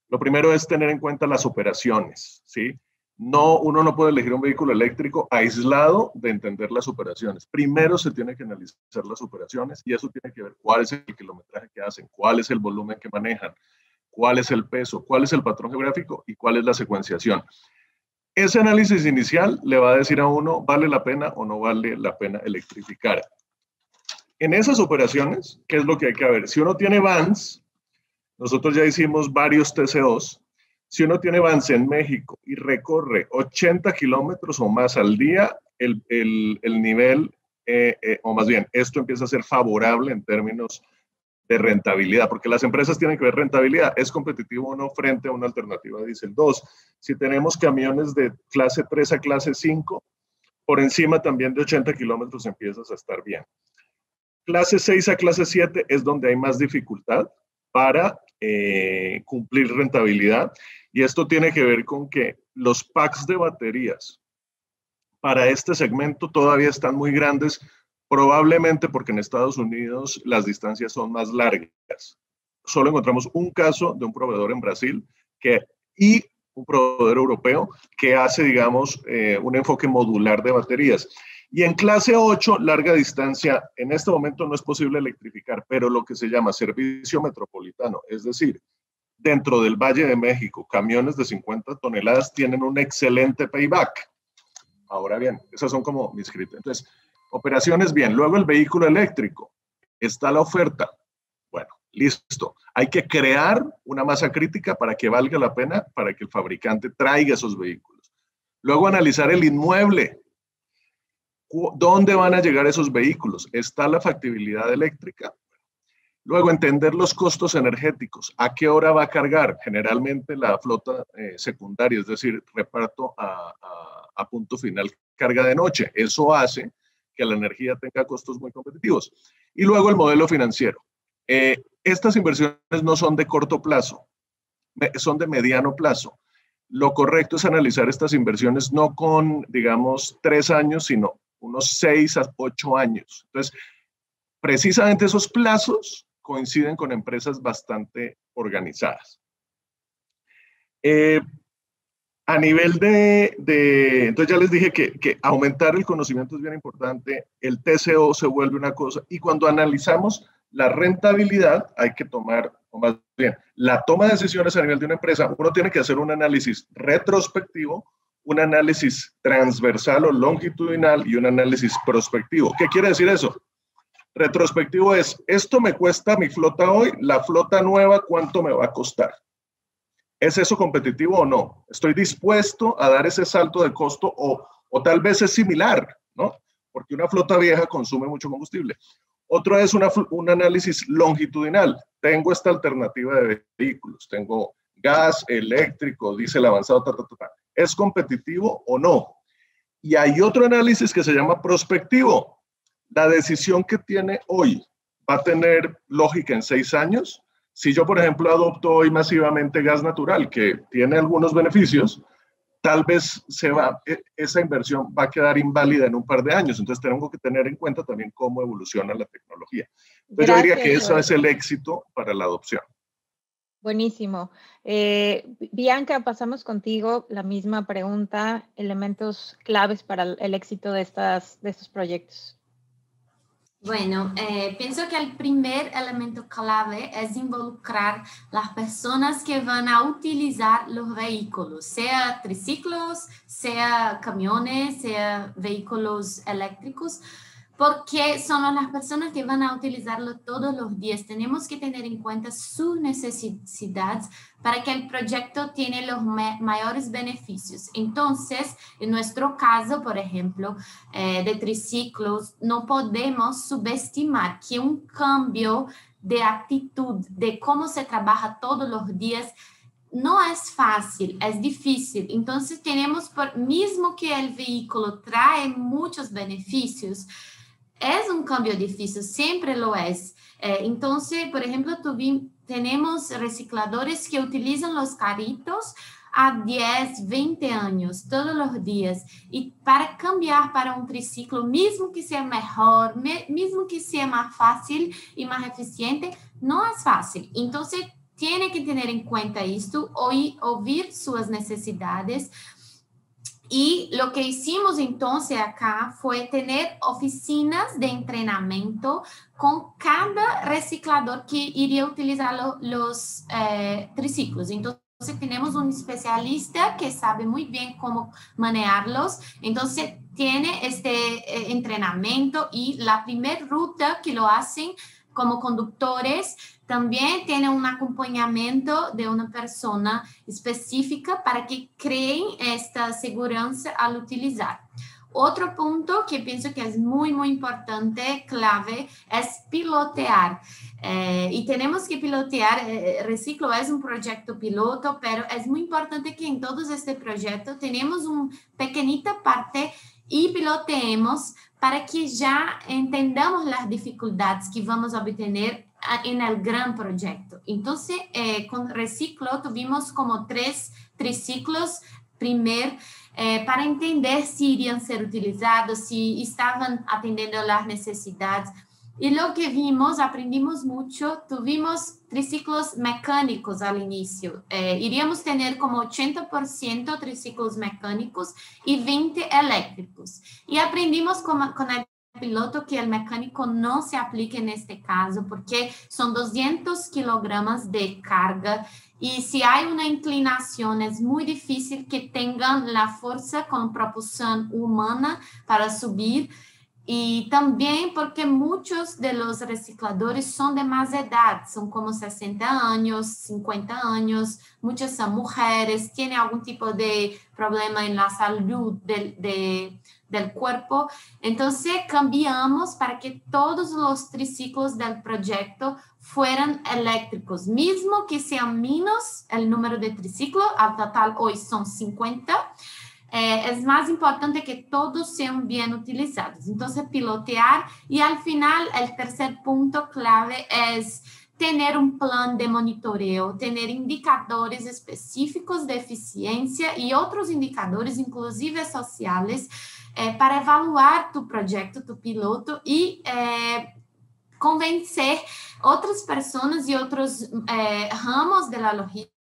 Lo primero es tener en cuenta las operaciones, ¿sí? Uno no puede elegir un vehículo eléctrico aislado de entender las operaciones. Primero se tiene que analizar las operaciones y eso tiene que ver cuál es el kilometraje que hacen, cuál es el volumen que manejan, cuál es el peso, cuál es el patrón geográfico y cuál es la secuenciación. Ese análisis inicial le va a decir a uno, ¿vale la pena o no vale la pena electrificar? En esas operaciones, ¿qué es lo que hay que ver? Si uno tiene vans, nosotros ya hicimos varios TCOs, si uno tiene vans en México y recorre 80 kilómetros o más al día, el nivel, o más bien, esto empieza a ser favorable en términos de rentabilidad, porque las empresas tienen que ver rentabilidad. ¿Es competitivo o no frente a una alternativa diésel? 2, si tenemos camiones de clase 3 a clase 5, por encima también de 80 kilómetros empiezas a estar bien. Clase 6 a clase 7 es donde hay más dificultad para cumplir rentabilidad, y esto tiene que ver con que los packs de baterías para este segmento todavía están muy grandes, probablemente porque en Estados Unidos las distancias son más largas. Solo encontramos un caso de un proveedor en Brasil y un proveedor europeo que hace, digamos, un enfoque modular de baterías. Y en clase 8, larga distancia, en este momento no es posible electrificar, pero lo que se llama servicio metropolitano, es decir, dentro del Valle de México, camiones de 50 toneladas tienen un excelente payback. Ahora bien, esas son como mis criterios. Entonces, operaciones bien. Luego el vehículo eléctrico. Está la oferta. Bueno, listo. Hay que crear una masa crítica para que valga la pena, para que el fabricante traiga esos vehículos. Luego analizar el inmueble. ¿Dónde van a llegar esos vehículos? ¿Está la factibilidad eléctrica? Luego entender los costos energéticos. ¿A qué hora va a cargar? Generalmente la flota secundaria, es decir, reparto a punto final, carga de noche. Eso hace que la energía tenga costos muy competitivos. Y luego el modelo financiero. Estas inversiones no son de corto plazo, son de mediano plazo. Lo correcto es analizar estas inversiones no con, digamos, 3 años, sino unos 6 a 8 años. Entonces, precisamente esos plazos coinciden con empresas bastante organizadas. A nivel entonces ya les dije que aumentar el conocimiento es bien importante, el TCO se vuelve una cosa, y cuando analizamos la rentabilidad hay que tomar, o más bien, la toma de decisiones a nivel de una empresa, uno tiene que hacer un análisis retrospectivo, un análisis transversal o longitudinal y un análisis prospectivo. ¿Qué quiere decir eso? Retrospectivo es, esto me cuesta mi flota hoy, la flota nueva, ¿cuánto me va a costar? ¿Es eso competitivo o no? ¿Estoy dispuesto a dar ese salto de costo o tal vez es similar, ¿no? Porque una flota vieja consume mucho combustible. Otro es un análisis longitudinal. Tengo esta alternativa de vehículos. Tengo gas, eléctrico, diésel avanzado, ¿Es competitivo o no? Y hay otro análisis que se llama prospectivo. La decisión que tiene hoy va a tener lógica en 6 años. Si yo, por ejemplo, adopto hoy masivamente gas natural, que tiene algunos beneficios, tal vez esa inversión va a quedar inválida en un par de años. Entonces, tenemos que tener en cuenta también cómo evoluciona la tecnología. Entonces, yo diría que eso es el éxito para la adopción. Buenísimo. Bianca, pasamos contigo la misma pregunta, elementos claves para el éxito de estos proyectos. Bueno, pienso que el primer elemento clave es involucrar las personas que van a utilizar los vehículos, sea triciclos, sea camiones, sea vehículos eléctricos, porque son las personas que van a utilizarlo todos los días. Tenemos que tener en cuenta sus necesidades para que el proyecto tenga los mayores beneficios. Entonces, en nuestro caso, por ejemplo, de triciclos, no podemos subestimar que un cambio de actitud, de cómo se trabaja todos los días, no es fácil, es difícil. Entonces, tenemos, mismo que el vehículo trae muchos beneficios, es un cambio difícil, siempre lo es. Entonces, por ejemplo, tenemos recicladores que utilizan los carritos a 10, 20 años, todos los días. Y para cambiar para un triciclo, mismo que sea mejor, mismo que sea más fácil y más eficiente, no es fácil. Entonces, tiene que tener en cuenta esto, oír sus necesidades. Y lo que hicimos entonces acá fue tener oficinas de entrenamiento con cada reciclador que iría utilizar los triciclos. Entonces, tenemos un especialista que sabe muy bien cómo manejarlos. Entonces, tiene este entrenamiento y la primera ruta que lo hacen como conductores, también tiene un acompañamiento de una persona específica para que creen esta seguridad al utilizar. Otro punto que pienso que es muy, muy importante, clave, es pilotear. Y tenemos que pilotear. Reciclo es un proyecto piloto, pero es muy importante que en todos este proyecto tenemos una pequeñita parte y piloteemos para que ya entendamos las dificultades que vamos a obtener en el gran proyecto. Entonces, con Reciclo tuvimos como 3 triciclos primero para entender si irían ser utilizados, si estaban atendiendo las necesidades. Y lo que vimos, aprendimos mucho, tuvimos triciclos mecánicos al inicio. Iríamos tener como 80% triciclos mecánicos y 20 eléctricos. Y aprendimos con el piloto que el mecánico no se aplica en este caso porque son 200 kilogramos de carga y si hay una inclinación es muy difícil que tengan la fuerza con propulsión humana para subir. Y también porque muchos de los recicladores son de más edad, son como 60 años, 50 años, muchas son mujeres, tienen algún tipo de problema en la salud del cuerpo. Entonces cambiamos para que todos los triciclos del proyecto fueran eléctricos, mismo que sean menos el número de triciclos, al total hoy son 50. Es más importante que todos sean bien utilizados. Entonces, pilotear y al final el tercer punto clave es tener un plan de monitoreo, tener indicadores específicos de eficiencia y otros indicadores, inclusive sociales, para evaluar tu proyecto, tu piloto y convencer otras personas y otros ramos de la logística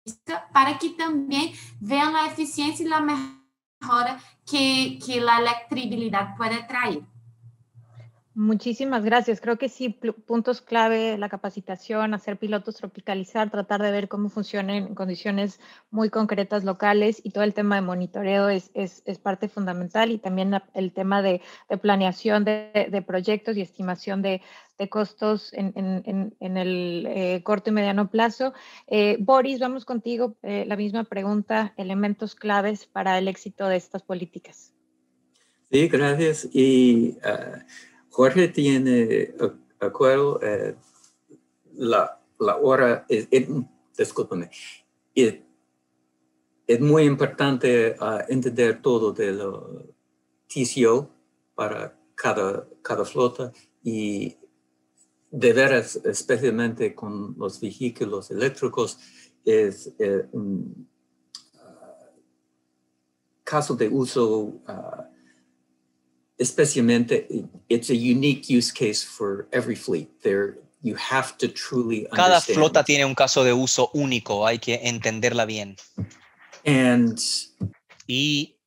para que también vean la eficiencia y la mejora que la electricidad puede traer. Muchísimas gracias. Creo que sí, puntos clave, la capacitación, hacer pilotos, tropicalizar, tratar de ver cómo funcionan en condiciones muy concretas locales, y todo el tema de monitoreo es parte fundamental, y también el tema de planeación de proyectos y estimación de costos en el corto y mediano plazo. Boris, vamos contigo. La misma pregunta, elementos claves para el éxito de estas políticas. Sí, gracias. Y Jorge tiene acuerdo, la hora, discúlpame, es muy importante entender todo de lo TCO para cada flota, y de veras, especialmente con los vehículos eléctricos, es un caso de uso especialmente, it's a unique use case for every fleet. You have to truly understand. Cada flota tiene un caso de uso único, hay que entenderla bien. Y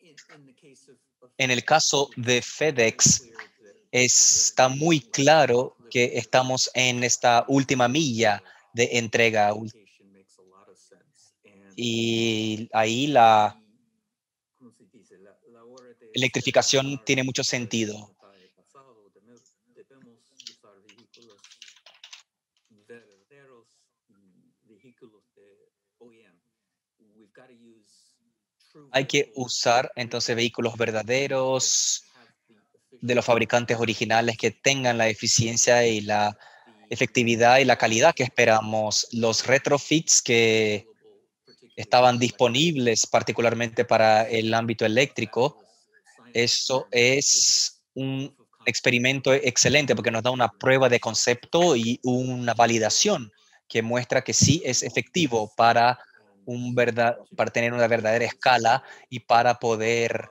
en el caso de FedEx, está muy claro que estamos en esta última milla de entrega. Y ahí la electrificación tiene mucho sentido. Hay que usar entonces vehículos verdaderos de los fabricantes originales que tengan la eficiencia y la efectividad y la calidad que esperamos. Los retrofits que estaban disponibles particularmente para el ámbito eléctrico, eso es un experimento excelente porque nos da una prueba de concepto y una validación que muestra que sí es efectivo para tener una verdadera escala y para poder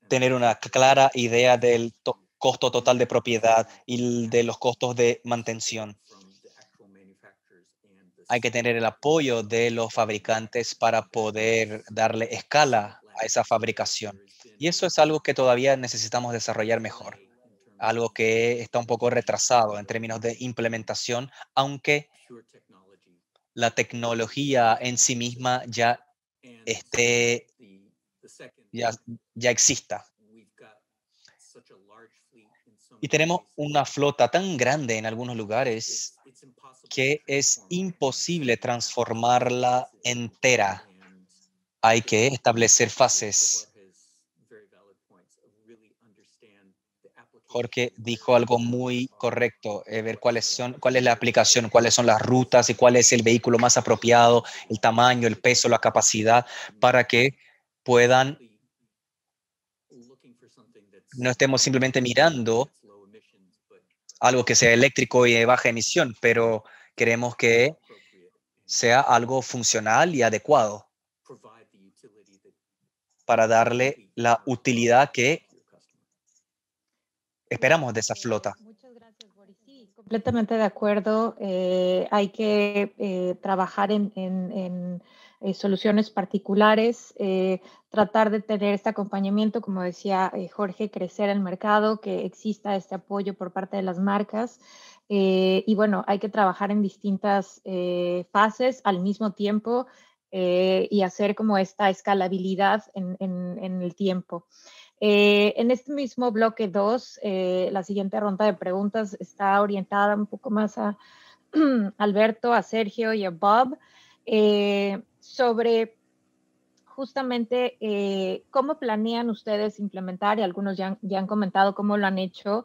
tener una clara idea del costo total de propiedad y de los costos de mantención. Hay que tener el apoyo de los fabricantes para poder darle escala a esa fabricación. Y eso es algo que todavía necesitamos desarrollar mejor. Algo que está un poco retrasado en términos de implementación, aunque la tecnología en sí misma ya exista. Y tenemos una flota tan grande en algunos lugares que es imposible transformarla entera. Hay que establecer fases. Jorge dijo algo muy correcto, ver cuál es la aplicación, cuáles son las rutas y cuál es el vehículo más apropiado, el tamaño, el peso, la capacidad, para que puedan, no estemos simplemente mirando algo que sea eléctrico y de baja emisión, pero queremos que sea algo funcional y adecuado para darle la utilidad que esperamos de esa flota. Muchas gracias, Boris. Sí, completamente de acuerdo. Hay que trabajar en soluciones particulares, tratar de tener este acompañamiento, como decía Jorge, crecer el mercado, que exista este apoyo por parte de las marcas. Y bueno, hay que trabajar en distintas fases al mismo tiempo y hacer como esta escalabilidad en el tiempo. En este mismo bloque 2, la siguiente ronda de preguntas está orientada un poco más a Alberto, a Sergio y a Bob, sobre justamente cómo planean ustedes implementar, y algunos ya han comentado cómo lo han hecho,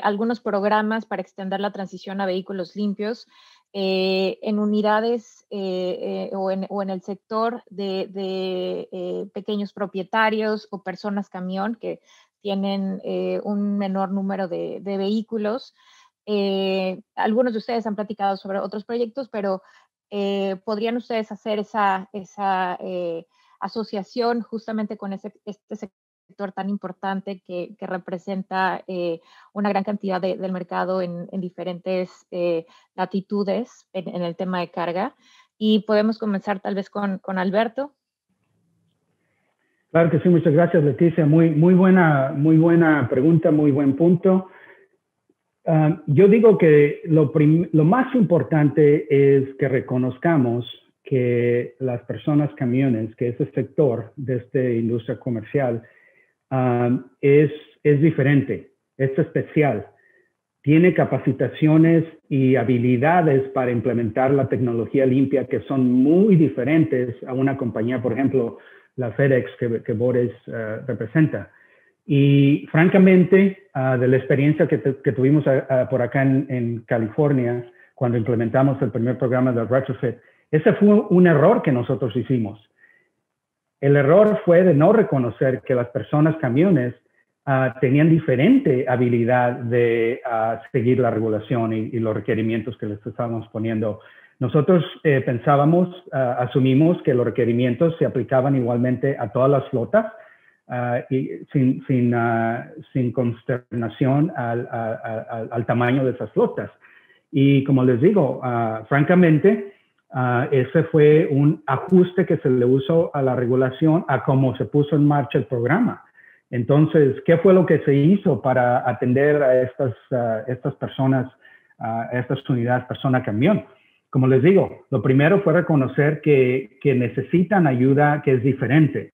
algunos programas para extender la transición a vehículos limpios en unidades o en el sector de pequeños propietarios o personas camión que tienen un menor número de vehículos. Algunos de ustedes han platicado sobre otros proyectos, pero ¿podrían ustedes hacer esa asociación justamente con este sector tan importante que representa una gran cantidad del mercado en diferentes latitudes en el tema de carga. Y podemos comenzar tal vez con Alberto. Claro que sí, muchas gracias, Leticia. Muy buena pregunta, muy buen punto. Yo digo que lo más importante es que reconozcamos que las personas camiones, que ese sector de esta industria comercial es diferente, es especial. Tiene capacitaciones y habilidades para implementar la tecnología limpia que son muy diferentes a una compañía, por ejemplo, la FedEx que Boris representa. Y francamente, de la experiencia que tuvimos por acá en California, cuando implementamos el primer programa de retrofit, ese fue un error que nosotros hicimos. El error fue de no reconocer que las personas camiones tenían diferente habilidad de seguir la regulación y los requerimientos que les estábamos poniendo. Nosotros asumimos que los requerimientos se aplicaban igualmente a todas las flotas y sin consternación al tamaño de esas flotas. Y como les digo, francamente, ese fue un ajuste que se le usó a la regulación a cómo se puso en marcha el programa. Entonces, ¿qué fue lo que se hizo para atender a estas personas, a estas unidades persona-camión? Como les digo, lo primero fue reconocer que necesitan ayuda que es diferente.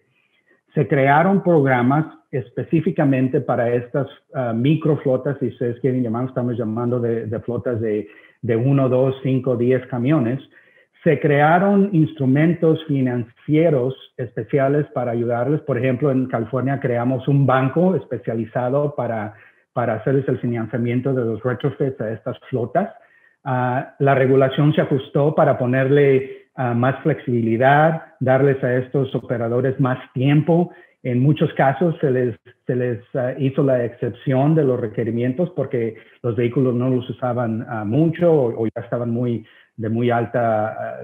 Se crearon programas específicamente para estas microflotas, si ustedes quieren llamar, estamos llamando de flotas de 1, 2, 5, 10 camiones. Se crearon instrumentos financieros especiales para ayudarles. Por ejemplo, en California creamos un banco especializado para hacerles el financiamiento de los retrofits a estas flotas. La regulación se ajustó para ponerle más flexibilidad, darles a estos operadores más tiempo. En muchos casos se les hizo la excepción de los requerimientos porque los vehículos no los usaban mucho o ya estaban de muy alta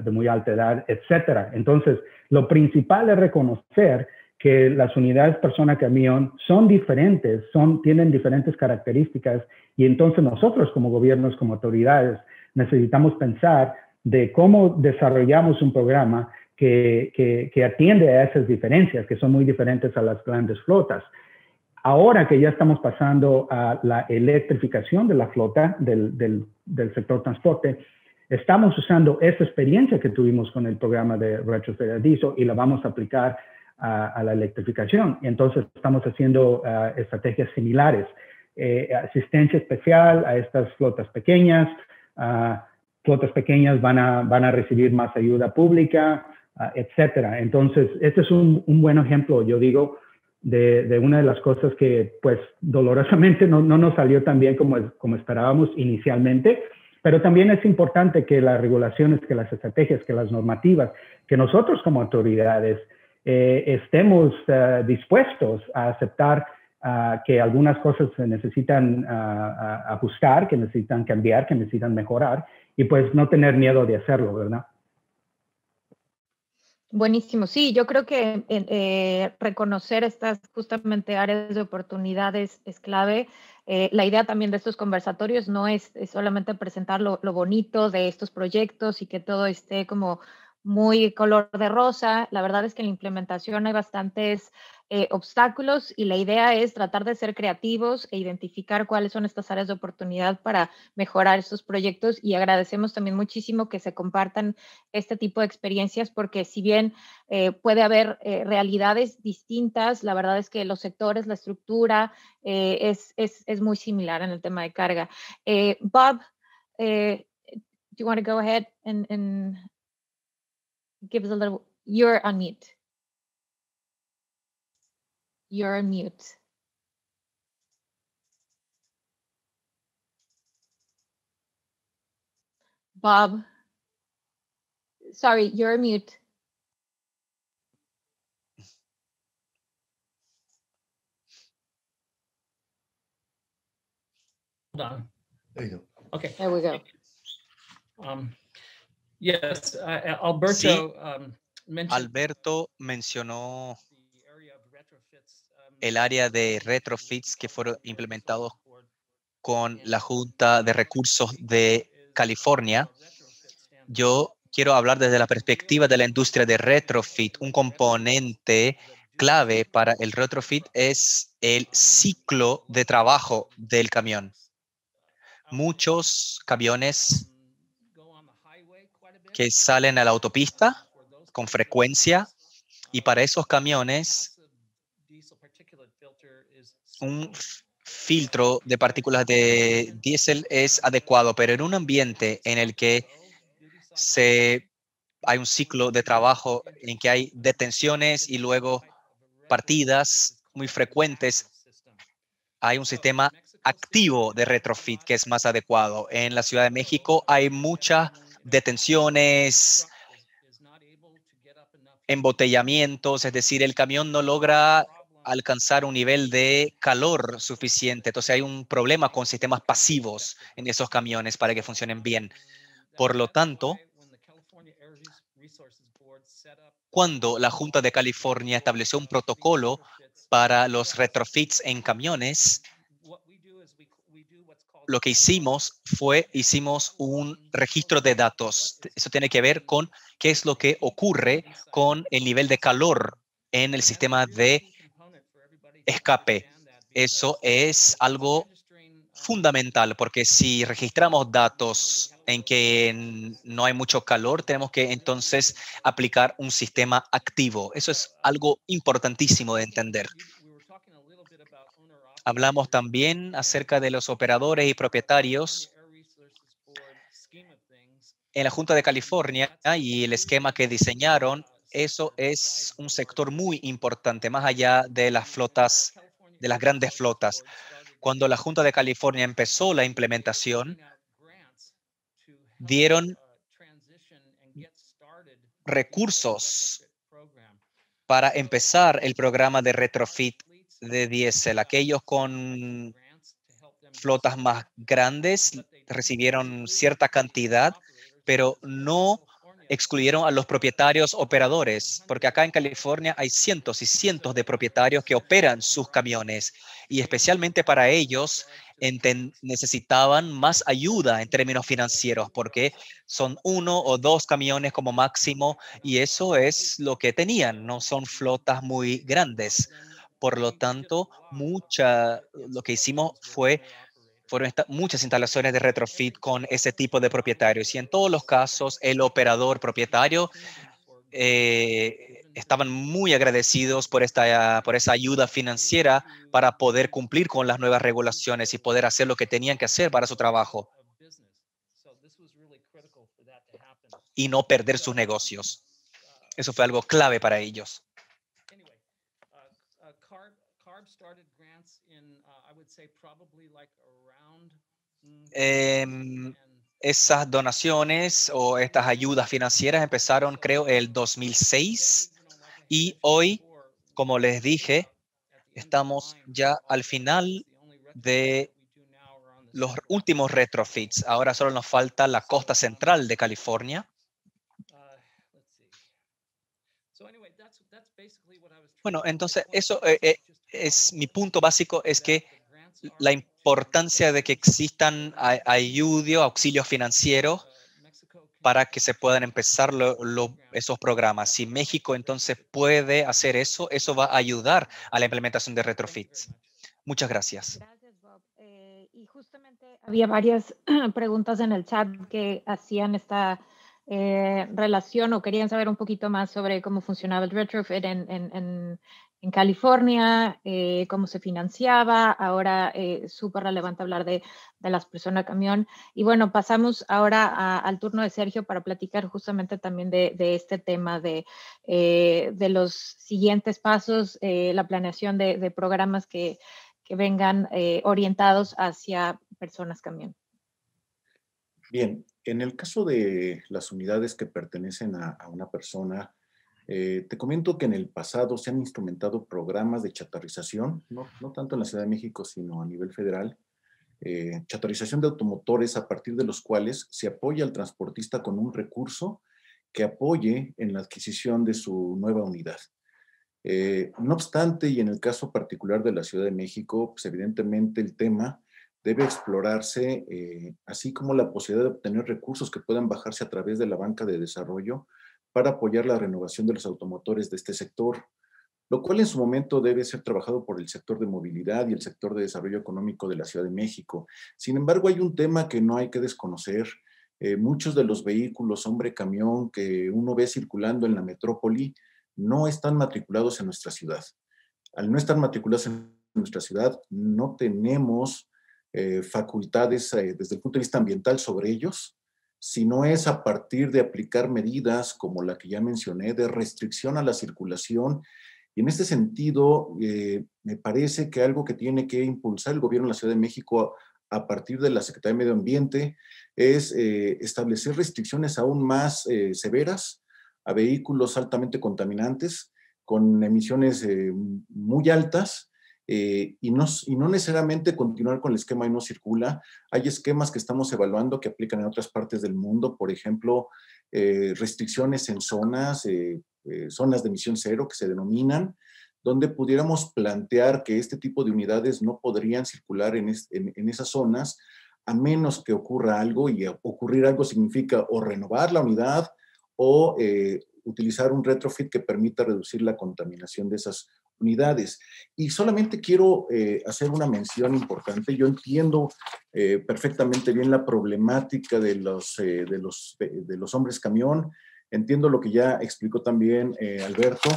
edad, etcétera. Entonces, lo principal es reconocer que las unidades persona-camión son diferentes, tienen diferentes características y entonces nosotros como gobiernos, como autoridades, necesitamos pensar de cómo desarrollamos un programa que atiende a esas diferencias, que son muy diferentes a las grandes flotas. Ahora que ya estamos pasando a la electrificación de la flota del sector transporte, estamos usando esa experiencia que tuvimos con el programa de retrofit a diesel y la vamos a aplicar a la electrificación. Y entonces estamos haciendo estrategias similares, asistencia especial a estas flotas pequeñas. Flotas pequeñas van a recibir más ayuda pública, etcétera. Entonces, este es un buen ejemplo, yo digo, de una de las cosas que, pues, dolorosamente no nos salió tan bien como esperábamos inicialmente, pero también es importante que las regulaciones, que las estrategias, que las normativas, que nosotros como autoridades estemos dispuestos a aceptar que algunas cosas se necesitan ajustar, que necesitan cambiar, que necesitan mejorar, y pues no tener miedo de hacerlo, ¿verdad? Buenísimo. Sí, yo creo que reconocer estas justamente áreas de oportunidades es clave. La idea también de estos conversatorios no es solamente presentar lo bonito de estos proyectos y que todo esté como muy color de rosa. La verdad es que en la implementación hay bastantes obstáculos y la idea es tratar de ser creativos e identificar cuáles son estas áreas de oportunidad para mejorar estos proyectos, y agradecemos también muchísimo que se compartan este tipo de experiencias porque si bien puede haber realidades distintas, la verdad es que los sectores, la estructura es muy similar en el tema de carga. Bob, do you want to go ahead and give us a little, you're on mute. You're on mute. Bob, sorry, you're on mute. Hold on. There you go. Okay. There we go. Yes, Alberto Sí, mentioned Alberto mencionó the area of retrofits. el área de retrofits que fueron implementados con la Junta de Recursos de California. Yo quiero hablar desde la perspectiva de la industria de retrofit. Un componente clave para el retrofit es el ciclo de trabajo del camión. Muchos camiones que salen a la autopista con frecuencia, y para esos camiones un filtro de partículas de diésel es adecuado, pero en un ambiente en el que hay un ciclo de trabajo en que hay detenciones y luego partidas muy frecuentes, hay un sistema activo de retrofit que es más adecuado. En la Ciudad de México hay muchas detenciones, embotellamientos, es decir, el camión no logra alcanzar un nivel de calor suficiente. Entonces hay un problema con sistemas pasivos en esos camiones para que funcionen bien. Por lo tanto, cuando la Junta de California estableció un protocolo para los retrofits en camiones, lo que hicimos un registro de datos. Eso tiene que ver con qué es lo que ocurre con el nivel de calor en el sistema de escape. Eso es algo fundamental, porque si registramos datos en que no hay mucho calor, tenemos que entonces aplicar un sistema activo. Eso es algo importantísimo de entender. Hablamos también acerca de los operadores y propietarios en la Junta de California y el esquema que diseñaron. Eso es un sector muy importante, más allá de las flotas, de las grandes flotas. Cuando la Junta de California empezó la implementación, dieron recursos para empezar el programa de retrofit de diésel. Aquellos con flotas más grandes recibieron cierta cantidad, pero no excluyeron a los propietarios operadores, porque acá en California hay cientos y cientos de propietarios que operan sus camiones y especialmente para ellos necesitaban más ayuda en términos financieros porque son 1 o 2 camiones como máximo y eso es lo que tenían, no son flotas muy grandes. Por lo tanto, lo que hicimos fueron muchas instalaciones de retrofit con ese tipo de propietarios y en todos los casos el operador propietario estaban muy agradecidos por esa ayuda financiera para poder cumplir con las nuevas regulaciones y poder hacer lo que tenían que hacer para su trabajo y no perder sus negocios. Eso fue algo clave para ellos. Esas donaciones o estas ayudas financieras empezaron, creo, el 2006 y hoy, como les dije, estamos ya al final de los últimos retrofits. Ahora solo nos falta la costa central de California. Bueno, entonces eso es mi punto básico, es que la importancia de que existan auxilios financieros para que se puedan empezar esos programas. Si México entonces puede hacer eso, eso va a ayudar a la implementación de retrofits. Muchas gracias. Gracias, Bob. Y justamente había varias preguntas en el chat que hacían esta relación o querían saber un poquito más sobre cómo funcionaba el retrofit en California, cómo se financiaba. Ahora súper relevante hablar de las personas camión. Y bueno, pasamos ahora al turno de Sergio para platicar justamente también de este tema de los siguientes pasos, la planeación de programas que vengan orientados hacia personas camión. Bien, en el caso de las unidades que pertenecen a una persona, te comento que en el pasado se han instrumentado programas de chatarrización, no tanto en la Ciudad de México, sino a nivel federal, chatarrización de automotores a partir de los cuales se apoya al transportista con un recurso que apoye en la adquisición de su nueva unidad. No obstante, y en el caso particular de la Ciudad de México, pues evidentemente el tema debe explorarse, así como la posibilidad de obtener recursos que puedan bajarse a través de la banca de desarrollo para apoyar la renovación de los automotores de este sector, lo cual en su momento debe ser trabajado por el sector de movilidad y el sector de desarrollo económico de la Ciudad de México. Sin embargo, hay un tema que no hay que desconocer. Muchos de los vehículos hombre-camión que uno ve circulando en la metrópoli no están matriculados en nuestra ciudad. Al no estar matriculados en nuestra ciudad, no tenemos facultades desde el punto de vista ambiental sobre ellos, sino es a partir de aplicar medidas como la que ya mencioné, de restricción a la circulación. Y en este sentido, me parece que algo que tiene que impulsar el gobierno de la Ciudad de México a partir de la Secretaría de Medio Ambiente es establecer restricciones aún más severas a vehículos altamente contaminantes, con emisiones muy altas, y no necesariamente continuar con el esquema de no circula. Hay esquemas que estamos evaluando que aplican en otras partes del mundo, por ejemplo, restricciones en zonas de emisión cero que se denominan, donde pudiéramos plantear que este tipo de unidades no podrían circular en esas zonas a menos que ocurra algo, y ocurrir algo significa o renovar la unidad o utilizar un retrofit que permita reducir la contaminación de esas unidades. Y solamente quiero hacer una mención importante. Yo entiendo perfectamente bien la problemática de los hombres camión. Entiendo lo que ya explicó también Alberto,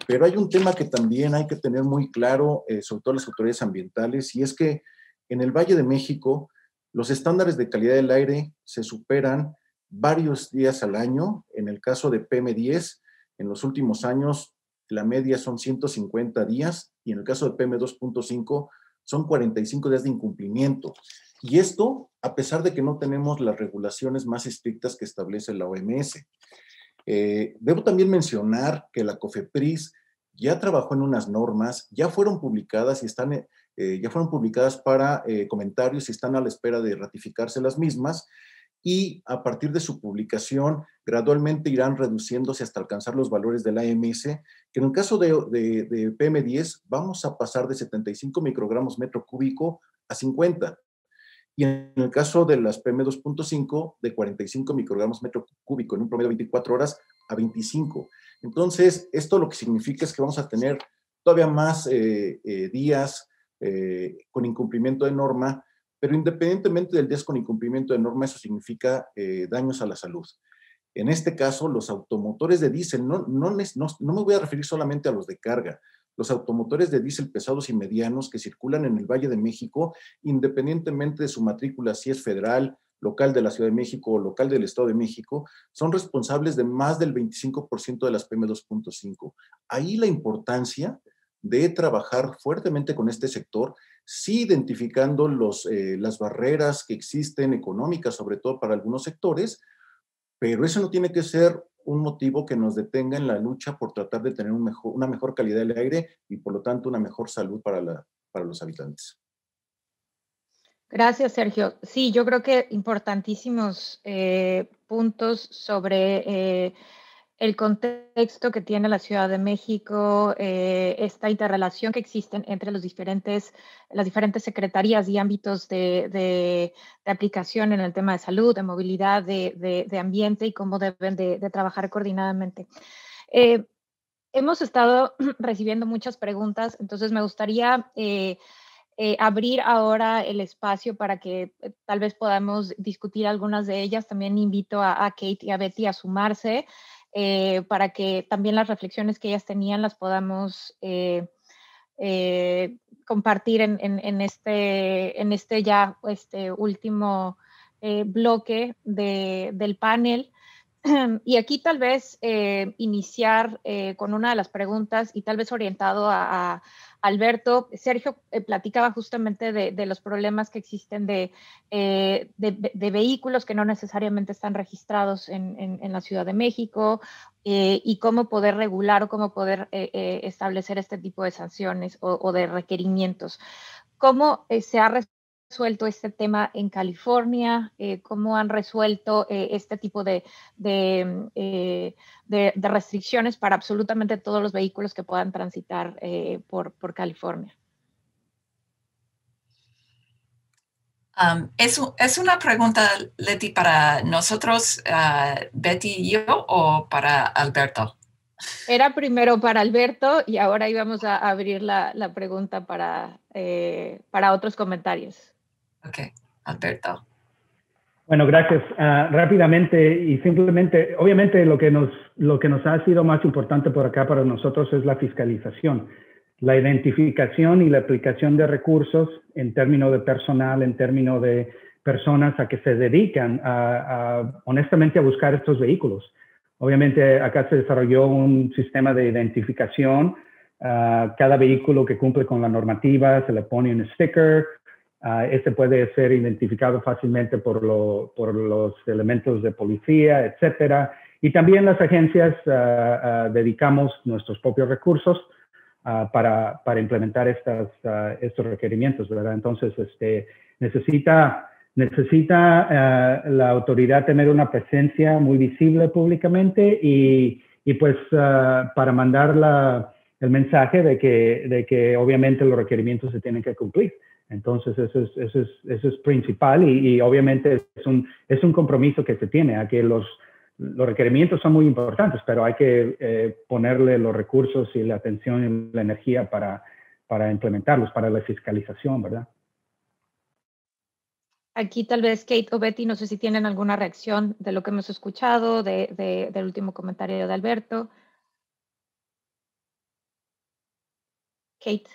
pero hay un tema que también hay que tener muy claro, sobre todo las autoridades ambientales, y es que en el Valle de México los estándares de calidad del aire se superan varios días al año. En el caso de PM10, en los últimos años la media son 150 días, y en el caso de PM2.5 son 45 días de incumplimiento. Y esto a pesar de que no tenemos las regulaciones más estrictas que establece la OMS. Debo también mencionar que la COFEPRIS ya trabajó en unas normas, ya fueron publicadas y ya fueron publicadas para comentarios y están a la espera de ratificarse las mismas, y a partir de su publicación gradualmente irán reduciéndose hasta alcanzar los valores de la AMS, que en el caso de PM10 vamos a pasar de 75 microgramos metro cúbico a 50. Y en el caso de las PM2.5, de 45 microgramos metro cúbico en un promedio de 24 horas a 25. Entonces, esto lo que significa es que vamos a tener todavía más días con incumplimiento de norma, pero independientemente del día con incumplimiento de norma, eso significa daños a la salud. En este caso, los automotores de diésel, no me voy a referir solamente a los de carga, los automotores de diésel pesados y medianos que circulan en el Valle de México, independientemente de su matrícula, si es federal, local de la Ciudad de México o local del Estado de México, son responsables de más del 25% de las PM2.5. Ahí la importancia de trabajar fuertemente con este sector, sí identificando las barreras que existen económicas, sobre todo para algunos sectores, pero eso no tiene que ser un motivo que nos detenga en la lucha por tratar de tener una mejor calidad del aire y por lo tanto una mejor salud para los habitantes. Gracias, Sergio. Sí, yo creo que importantísimos puntos sobre el contexto que tiene la Ciudad de México, esta interrelación que existe entre las diferentes secretarías y ámbitos de aplicación en el tema de salud, de movilidad, de ambiente, y cómo deben de trabajar coordinadamente. Hemos estado recibiendo muchas preguntas, entonces me gustaría abrir ahora el espacio para que tal vez podamos discutir algunas de ellas. También invito a Kate y a Betty a sumarse, para que también las reflexiones que ellas tenían las podamos compartir en este último bloque del panel. Y aquí tal vez iniciar con una de las preguntas, y tal vez orientado a Alberto. Sergio platicaba justamente de los problemas que existen de vehículos que no necesariamente están registrados en la Ciudad de México, y cómo poder regular o cómo poder establecer este tipo de sanciones o de requerimientos. ¿Cómo se ha resuelto este tema en California? ¿Cómo han resuelto este tipo de restricciones para absolutamente todos los vehículos que puedan transitar por California? ¿Es una pregunta, Leti, para nosotros, Betty y yo, o para Alberto? Era primero para Alberto y ahora íbamos a abrir la pregunta para otros comentarios. Ok, Alberto. Bueno, gracias. Rápidamente y simplemente, obviamente lo que nos ha sido más importante por acá para nosotros es la fiscalización, la identificación y la aplicación de recursos en términos de personal, en términos de personas a que se dedican honestamente a buscar estos vehículos. Obviamente acá se desarrolló un sistema de identificación. Cada vehículo que cumple con la normativa se le pone un sticker. Este puede ser identificado fácilmente por los elementos de policía, etcétera. Y también las agencias dedicamos nuestros propios recursos para implementar estos requerimientos, ¿verdad? Entonces, necesita la autoridad tener una presencia muy visible públicamente y pues para mandar el mensaje de que obviamente los requerimientos se tienen que cumplir. Entonces, eso es principal y obviamente es un compromiso que se tiene a que los requerimientos son muy importantes, pero hay que ponerle los recursos y la atención y la energía para implementarlos, para la fiscalización, ¿verdad? Aquí tal vez Kate o Betty, no sé si tienen alguna reacción de lo que hemos escuchado, del último comentario de Alberto. Kate.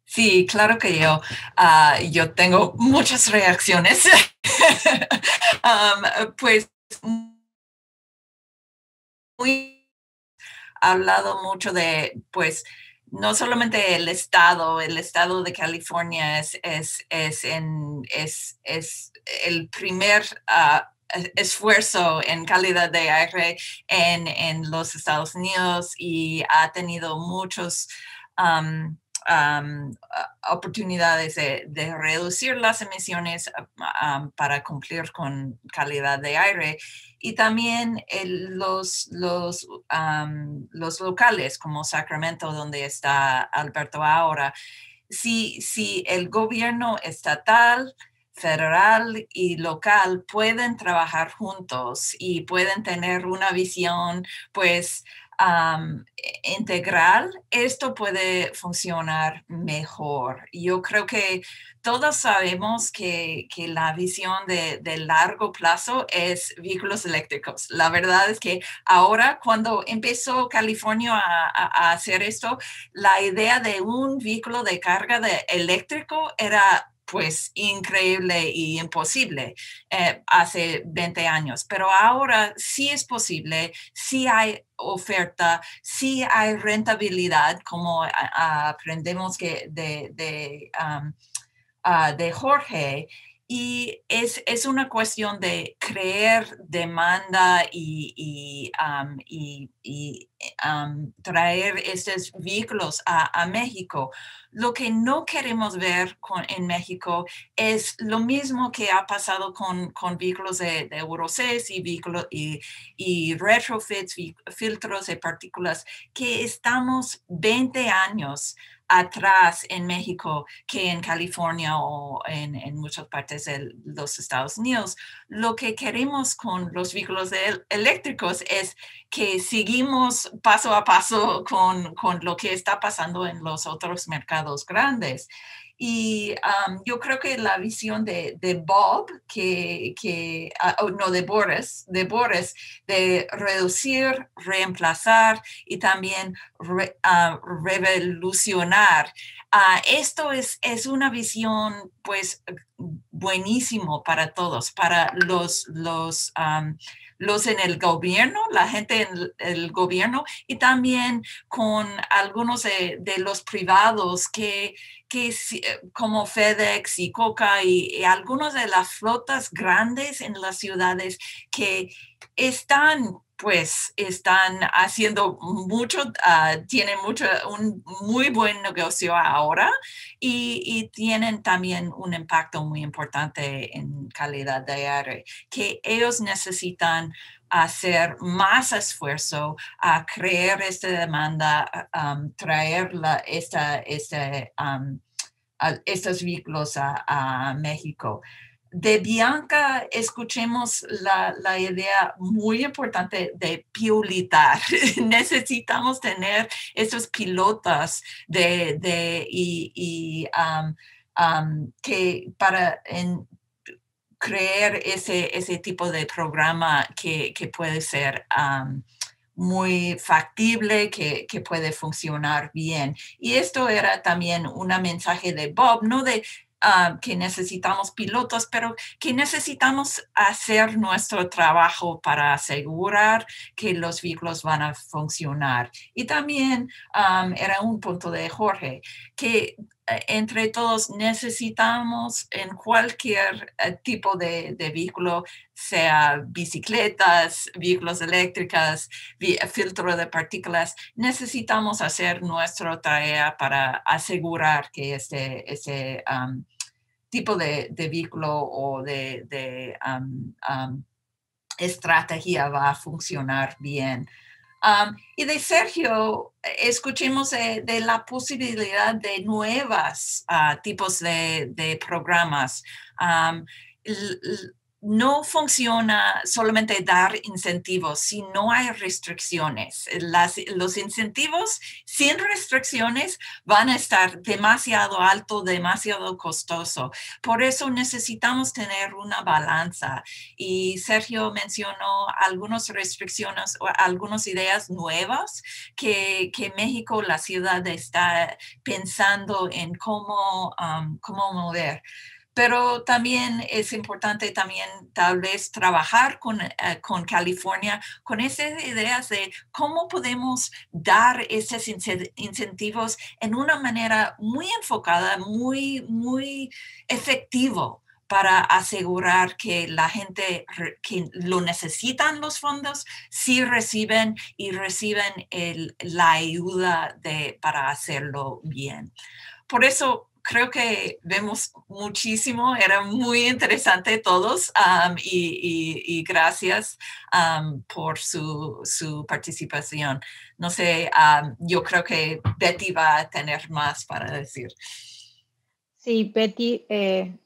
Sí, claro que yo tengo muchas reacciones. Pues hablado mucho de, pues, no solamente el estado de California es el primer esfuerzo en calidad de aire en los Estados Unidos y ha tenido muchos oportunidades de reducir las emisiones para cumplir con calidad de aire. Y también los locales como Sacramento, donde está Alberto ahora, si el gobierno estatal, federal y local pueden trabajar juntos y pueden tener una visión, pues, integral, esto puede funcionar mejor. Yo creo que todos sabemos que la visión de largo plazo es vehículos eléctricos. La verdad es que ahora, cuando empezó California a hacer esto, la idea de un vehículo de carga eléctrico era pues increíble y imposible hace 20 años. Pero ahora sí es posible, sí hay oferta, sí hay rentabilidad, como aprendemos de Jorge. Y es una cuestión de crear demanda y traer estos vehículos a México. Lo que no queremos ver en México es lo mismo que ha pasado con vehículos de Euro 6 y retrofits, filtros de partículas, que estamos 20 años atrás en México que en California o en muchas partes de los Estados Unidos. Lo que queremos con los vehículos eléctricos es que seguimos paso a paso con lo que está pasando en los otros mercados grandes. Y yo creo que la visión de Bob, de Boris, de reducir, reemplazar y también revolucionar. Esto es una visión, pues, buenísimo para todos, para los en el gobierno, la gente en el gobierno y también con algunos de los privados que como FedEx y Coca y algunos de las flotas grandes en las ciudades que están pues están haciendo mucho, tienen un muy buen negocio ahora y tienen también un impacto muy importante en calidad de aire, que ellos necesitan hacer más esfuerzo a crear esta demanda, traer estos vehículos a México. De Bianca, escuchemos la idea muy importante de pilotar. Necesitamos tener estos pilotos que para crear ese tipo de programa que puede ser muy factible, que puede funcionar bien. Y esto era también un mensaje de Bob, no de que necesitamos pilotos, pero que necesitamos hacer nuestro trabajo para asegurar que los vehículos van a funcionar. Y también era un punto de Jorge, que entre todos necesitamos en cualquier tipo de vehículo, sea bicicletas, vehículos eléctricos, filtro de partículas, necesitamos hacer nuestra tarea para asegurar que este tipo de vehículo o de estrategia va a funcionar bien. Y de Sergio, escuchemos de la posibilidad de nuevos tipos de programas. No funciona solamente dar incentivos si no hay restricciones. Los incentivos sin restricciones van a estar demasiado alto, demasiado costoso. Por eso necesitamos tener una balanza. Y Sergio mencionó algunas restricciones o algunas ideas nuevas que México, la ciudad, está pensando en cómo mover. Pero también es importante también tal vez trabajar con California, con esas ideas de cómo podemos dar esos incentivos en una manera muy enfocada, muy efectivo para asegurar que la gente que lo necesitan los fondos sí reciben la ayuda para hacerlo bien. Por eso creo que vemos muchísimo, era muy interesante todos y gracias por su participación. No sé, yo creo que Betty va a tener más para decir. Sí, Betty,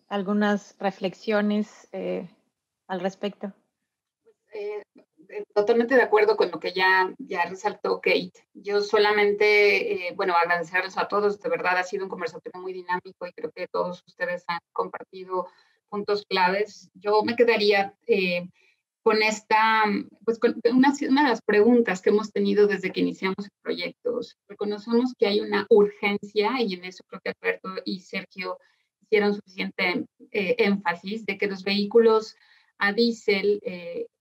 algunas reflexiones al respecto. Totalmente de acuerdo con lo que ya resaltó Kate. Yo solamente, agradecerles a todos. De verdad ha sido un conversatorio muy dinámico y creo que todos ustedes han compartido puntos claves. Yo me quedaría con una de las preguntas que hemos tenido desde que iniciamos el proyecto. Reconocemos que hay una urgencia y en eso creo que Alberto y Sergio hicieron suficiente énfasis de que los vehículos a diésel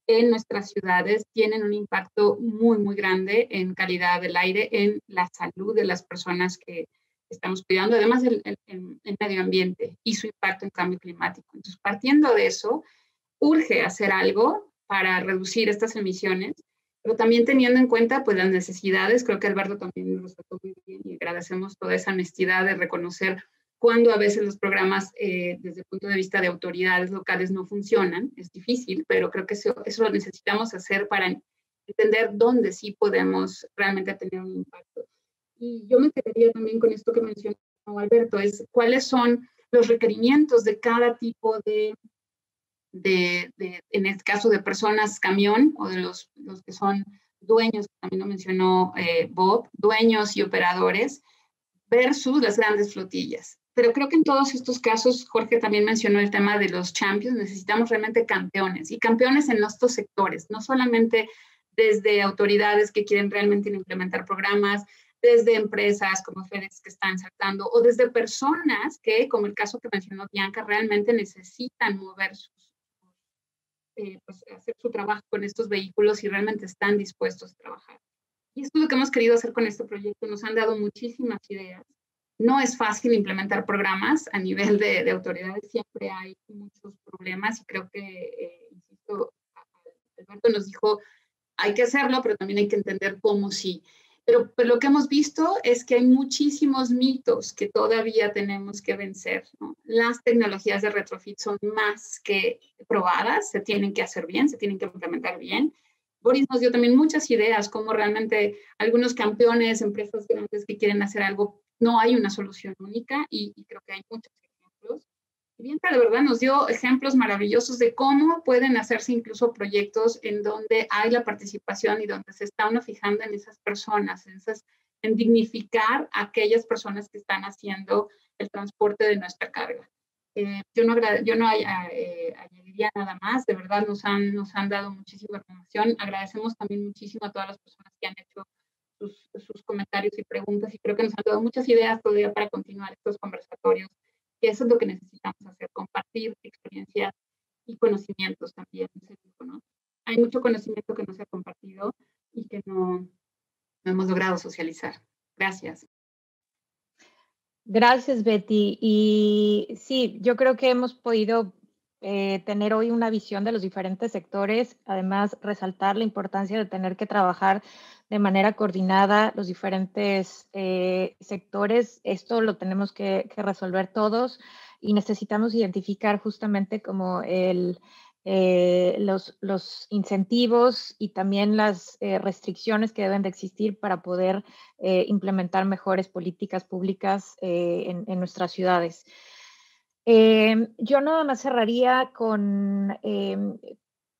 en nuestras ciudades tienen un impacto muy, muy grande en calidad del aire, en la salud de las personas que estamos cuidando, además en medio ambiente y su impacto en cambio climático. Entonces, partiendo de eso, urge hacer algo para reducir estas emisiones, pero también teniendo en cuenta pues, las necesidades. Creo que Alberto también lo trató muy bien y agradecemos toda esa honestidad de reconocer cuando a veces los programas desde el punto de vista de autoridades locales no funcionan. Es difícil, pero creo que eso lo necesitamos hacer para entender dónde sí podemos realmente tener un impacto. Y yo me quedaría también con esto que mencionó Alberto, es cuáles son los requerimientos de cada tipo en este caso de personas camión o de los que son dueños, también lo mencionó Bob, dueños y operadores, versus las grandes flotillas. Pero creo que en todos estos casos, Jorge también mencionó el tema de los champions, necesitamos realmente campeones, y campeones en estos sectores, no solamente desde autoridades que quieren realmente implementar programas, desde empresas como FedEx que están saltando, o desde personas que, como el caso que mencionó Bianca, realmente necesitan mover hacer su trabajo con estos vehículos y realmente están dispuestos a trabajar. Y esto es lo que hemos querido hacer con este proyecto. Nos han dado muchísimas ideas. No es fácil implementar programas a nivel de autoridades, siempre hay muchos problemas y creo que, insisto, Alberto nos dijo hay que hacerlo, pero también hay que entender cómo sí. Pero lo que hemos visto es que hay muchísimos mitos que todavía tenemos que vencer, ¿no? Las tecnologías de retrofit son más que probadas, se tienen que hacer bien, se tienen que implementar bien. Boris nos dio también muchas ideas, como realmente algunos campeones, empresas grandes que quieren hacer algo, no hay una solución única y creo que hay muchos ejemplos. Y Bianca de verdad nos dio ejemplos maravillosos de cómo pueden hacerse incluso proyectos en donde hay la participación y donde se está uno fijando en esas personas, en dignificar a aquellas personas que están haciendo el transporte de nuestra carga. Yo no añadiría nada más, de verdad nos han dado muchísima información. Agradecemos también muchísimo a todas las personas que han hecho sus comentarios y preguntas y creo que nos han dado muchas ideas todavía para continuar estos conversatorios. Y eso es lo que necesitamos hacer, compartir experiencias y conocimientos también, ¿no? Hay mucho conocimiento que no se ha compartido y que no hemos logrado socializar. Gracias. Gracias, Betty. Y sí, yo creo que hemos podido tener hoy una visión de los diferentes sectores, además resaltar la importancia de tener que trabajar de manera coordinada los diferentes sectores. Esto lo tenemos que resolver todos y necesitamos identificar justamente como los incentivos y también las restricciones que deben de existir para poder implementar mejores políticas públicas en nuestras ciudades. Yo nada más cerraría con,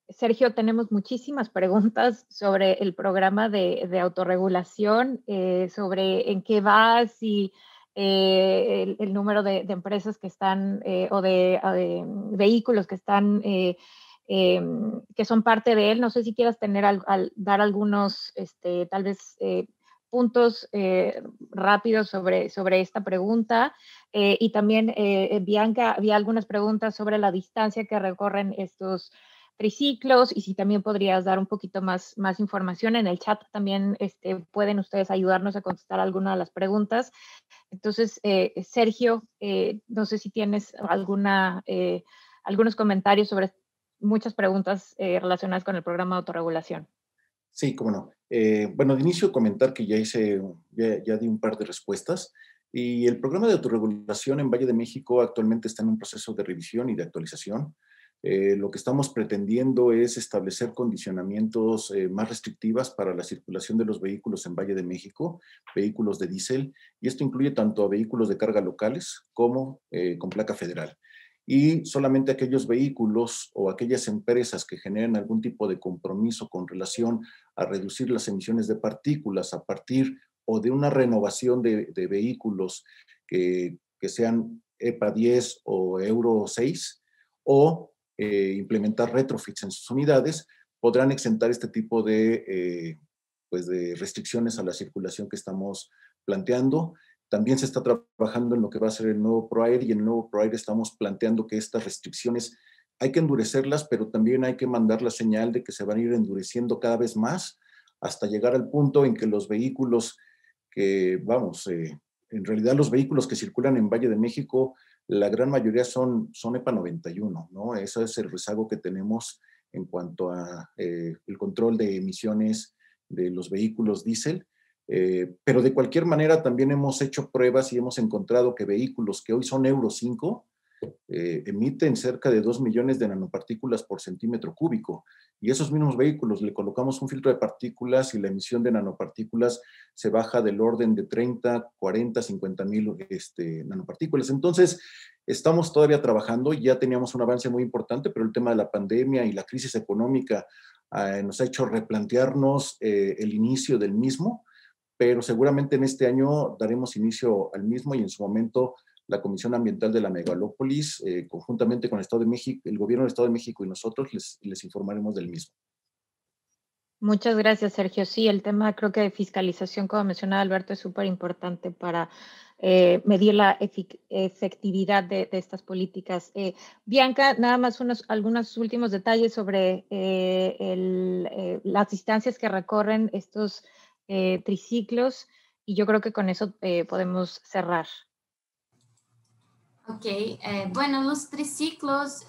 Sergio, tenemos muchísimas preguntas sobre el programa de autorregulación, sobre en qué va, si el número de empresas que están o de vehículos que están, que son parte de él. No sé si quieras dar algunos, tal vez, puntos rápidos sobre esta pregunta. Y también, Bianca, había algunas preguntas sobre la distancia que recorren estos triciclos y si también podrías dar un poquito más información. En el chat también pueden ustedes ayudarnos a contestar alguna de las preguntas. Entonces, Sergio, no sé si tienes algunos comentarios sobre muchas preguntas relacionadas con el programa de autorregulación. Sí, cómo no. Bueno, de inicio comentar que ya di un par de respuestas y el programa de autorregulación en Valle de México actualmente está en un proceso de revisión y de actualización. Lo que estamos pretendiendo es establecer condicionamientos más restrictivas para la circulación de los vehículos en Valle de México, vehículos de diésel, y esto incluye tanto a vehículos de carga locales como con placa federal. Y solamente aquellos vehículos o aquellas empresas que generen algún tipo de compromiso con relación a reducir las emisiones de partículas a partir o de una renovación de vehículos que sean EPA 10 o Euro 6 o implementar retrofits en sus unidades, podrán exentar este tipo de restricciones a la circulación que estamos planteando. También se está trabajando en lo que va a ser el nuevo ProAir y en el nuevo ProAir estamos planteando que estas restricciones hay que endurecerlas, pero también hay que mandar la señal de que se van a ir endureciendo cada vez más hasta llegar al punto en que los vehículos en realidad los vehículos que circulan en Valle de México, la gran mayoría son EPA 91, ¿no? Ese es el rezago que tenemos en cuanto a el control de emisiones de los vehículos diésel. Pero de cualquier manera también hemos hecho pruebas y hemos encontrado que vehículos que hoy son Euro 5 emiten cerca de 2 millones de nanopartículas por centímetro cúbico. Y esos mismos vehículos le colocamos un filtro de partículas y la emisión de nanopartículas se baja del orden de 30, 40, 50 mil nanopartículas. Entonces, estamos todavía trabajando, ya teníamos un avance muy importante, pero el tema de la pandemia y la crisis económica nos ha hecho replantearnos el inicio del mismo, pero seguramente en este año daremos inicio al mismo y en su momento la Comisión Ambiental de la Megalópolis, conjuntamente con el Estado de México, el Gobierno del Estado de México y nosotros les informaremos del mismo. Muchas gracias, Sergio. Sí, el tema creo que de fiscalización, como mencionaba Alberto, es súper importante para medir la efectividad de estas políticas. Bianca, nada más algunos últimos detalles sobre las distancias que recorren estos triciclos y yo creo que con eso podemos cerrar. Ok, bueno, los triciclos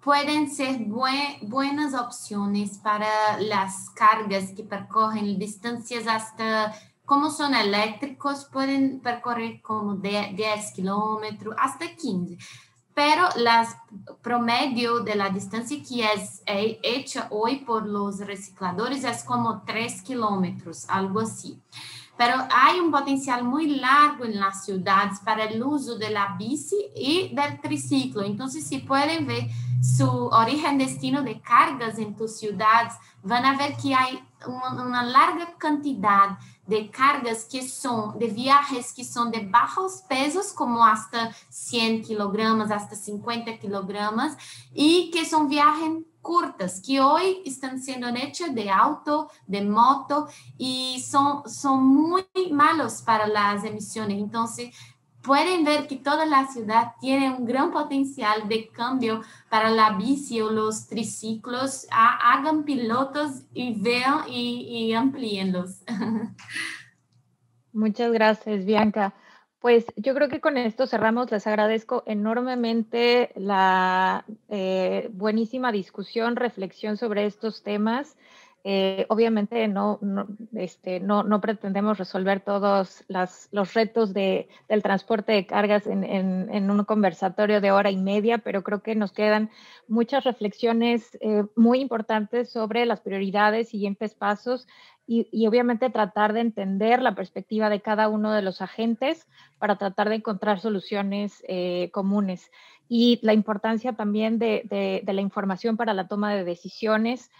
pueden ser buenas opciones para las cargas que percorren distancias hasta, como son eléctricos, pueden percorrer como 10 kilómetros hasta 15. Pero las promedio de la distancia que es hecha hoy por los recicladores es como 3 kilómetros, algo así. Pero hay un potencial muy largo en las ciudades para el uso de la bici y del triciclo. Entonces, si pueden ver su origen destino de cargas en tus ciudades, van a ver que hay una larga cantidad de cargas que son, de viajes que son de bajos pesos, como hasta 100 kilogramos, hasta 50 kilogramos, y que son viajes curtas, que hoy están siendo hechas de auto, de moto, y son muy malos para las emisiones. Entonces, pueden ver que toda la ciudad tiene un gran potencial de cambio para la bici o los triciclos. Hagan pilotos y vean y amplíenlos. Muchas gracias, Bianca. Pues yo creo que con esto cerramos. Les agradezco enormemente la buenísima discusión, reflexión sobre estos temas. Obviamente no pretendemos resolver todos los retos del transporte de cargas en un conversatorio de hora y media, pero creo que nos quedan muchas reflexiones muy importantes sobre las prioridades, siguientes pasos y obviamente tratar de entender la perspectiva de cada uno de los agentes para tratar de encontrar soluciones comunes. Y la importancia también de la información para la toma de decisiones,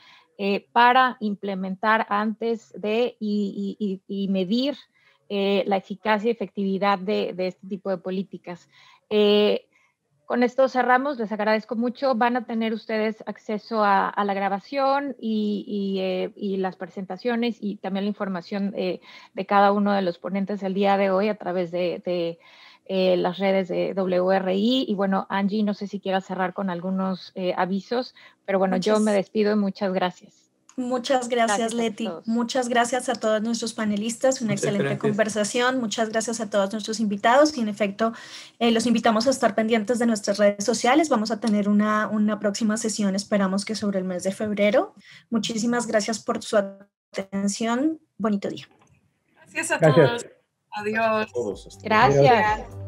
para implementar antes de y medir la eficacia y efectividad de este tipo de políticas. Con esto cerramos, les agradezco mucho. Van a tener ustedes acceso a la grabación y las presentaciones y también la información de cada uno de los ponentes el día de hoy a través de las redes de WRI. Y bueno, Angie, no sé si quieras cerrar con algunos avisos, pero bueno, yo me despido y muchas gracias. Muchas gracias, Leti. Muchas gracias a todos nuestros panelistas. Una excelente conversación. Muchas gracias a todos nuestros invitados. Y en efecto, los invitamos a estar pendientes de nuestras redes sociales. Vamos a tener una próxima sesión, esperamos que sobre el mes de febrero. Muchísimas gracias por su atención. Bonito día. Gracias a todos. Adiós. Gracias.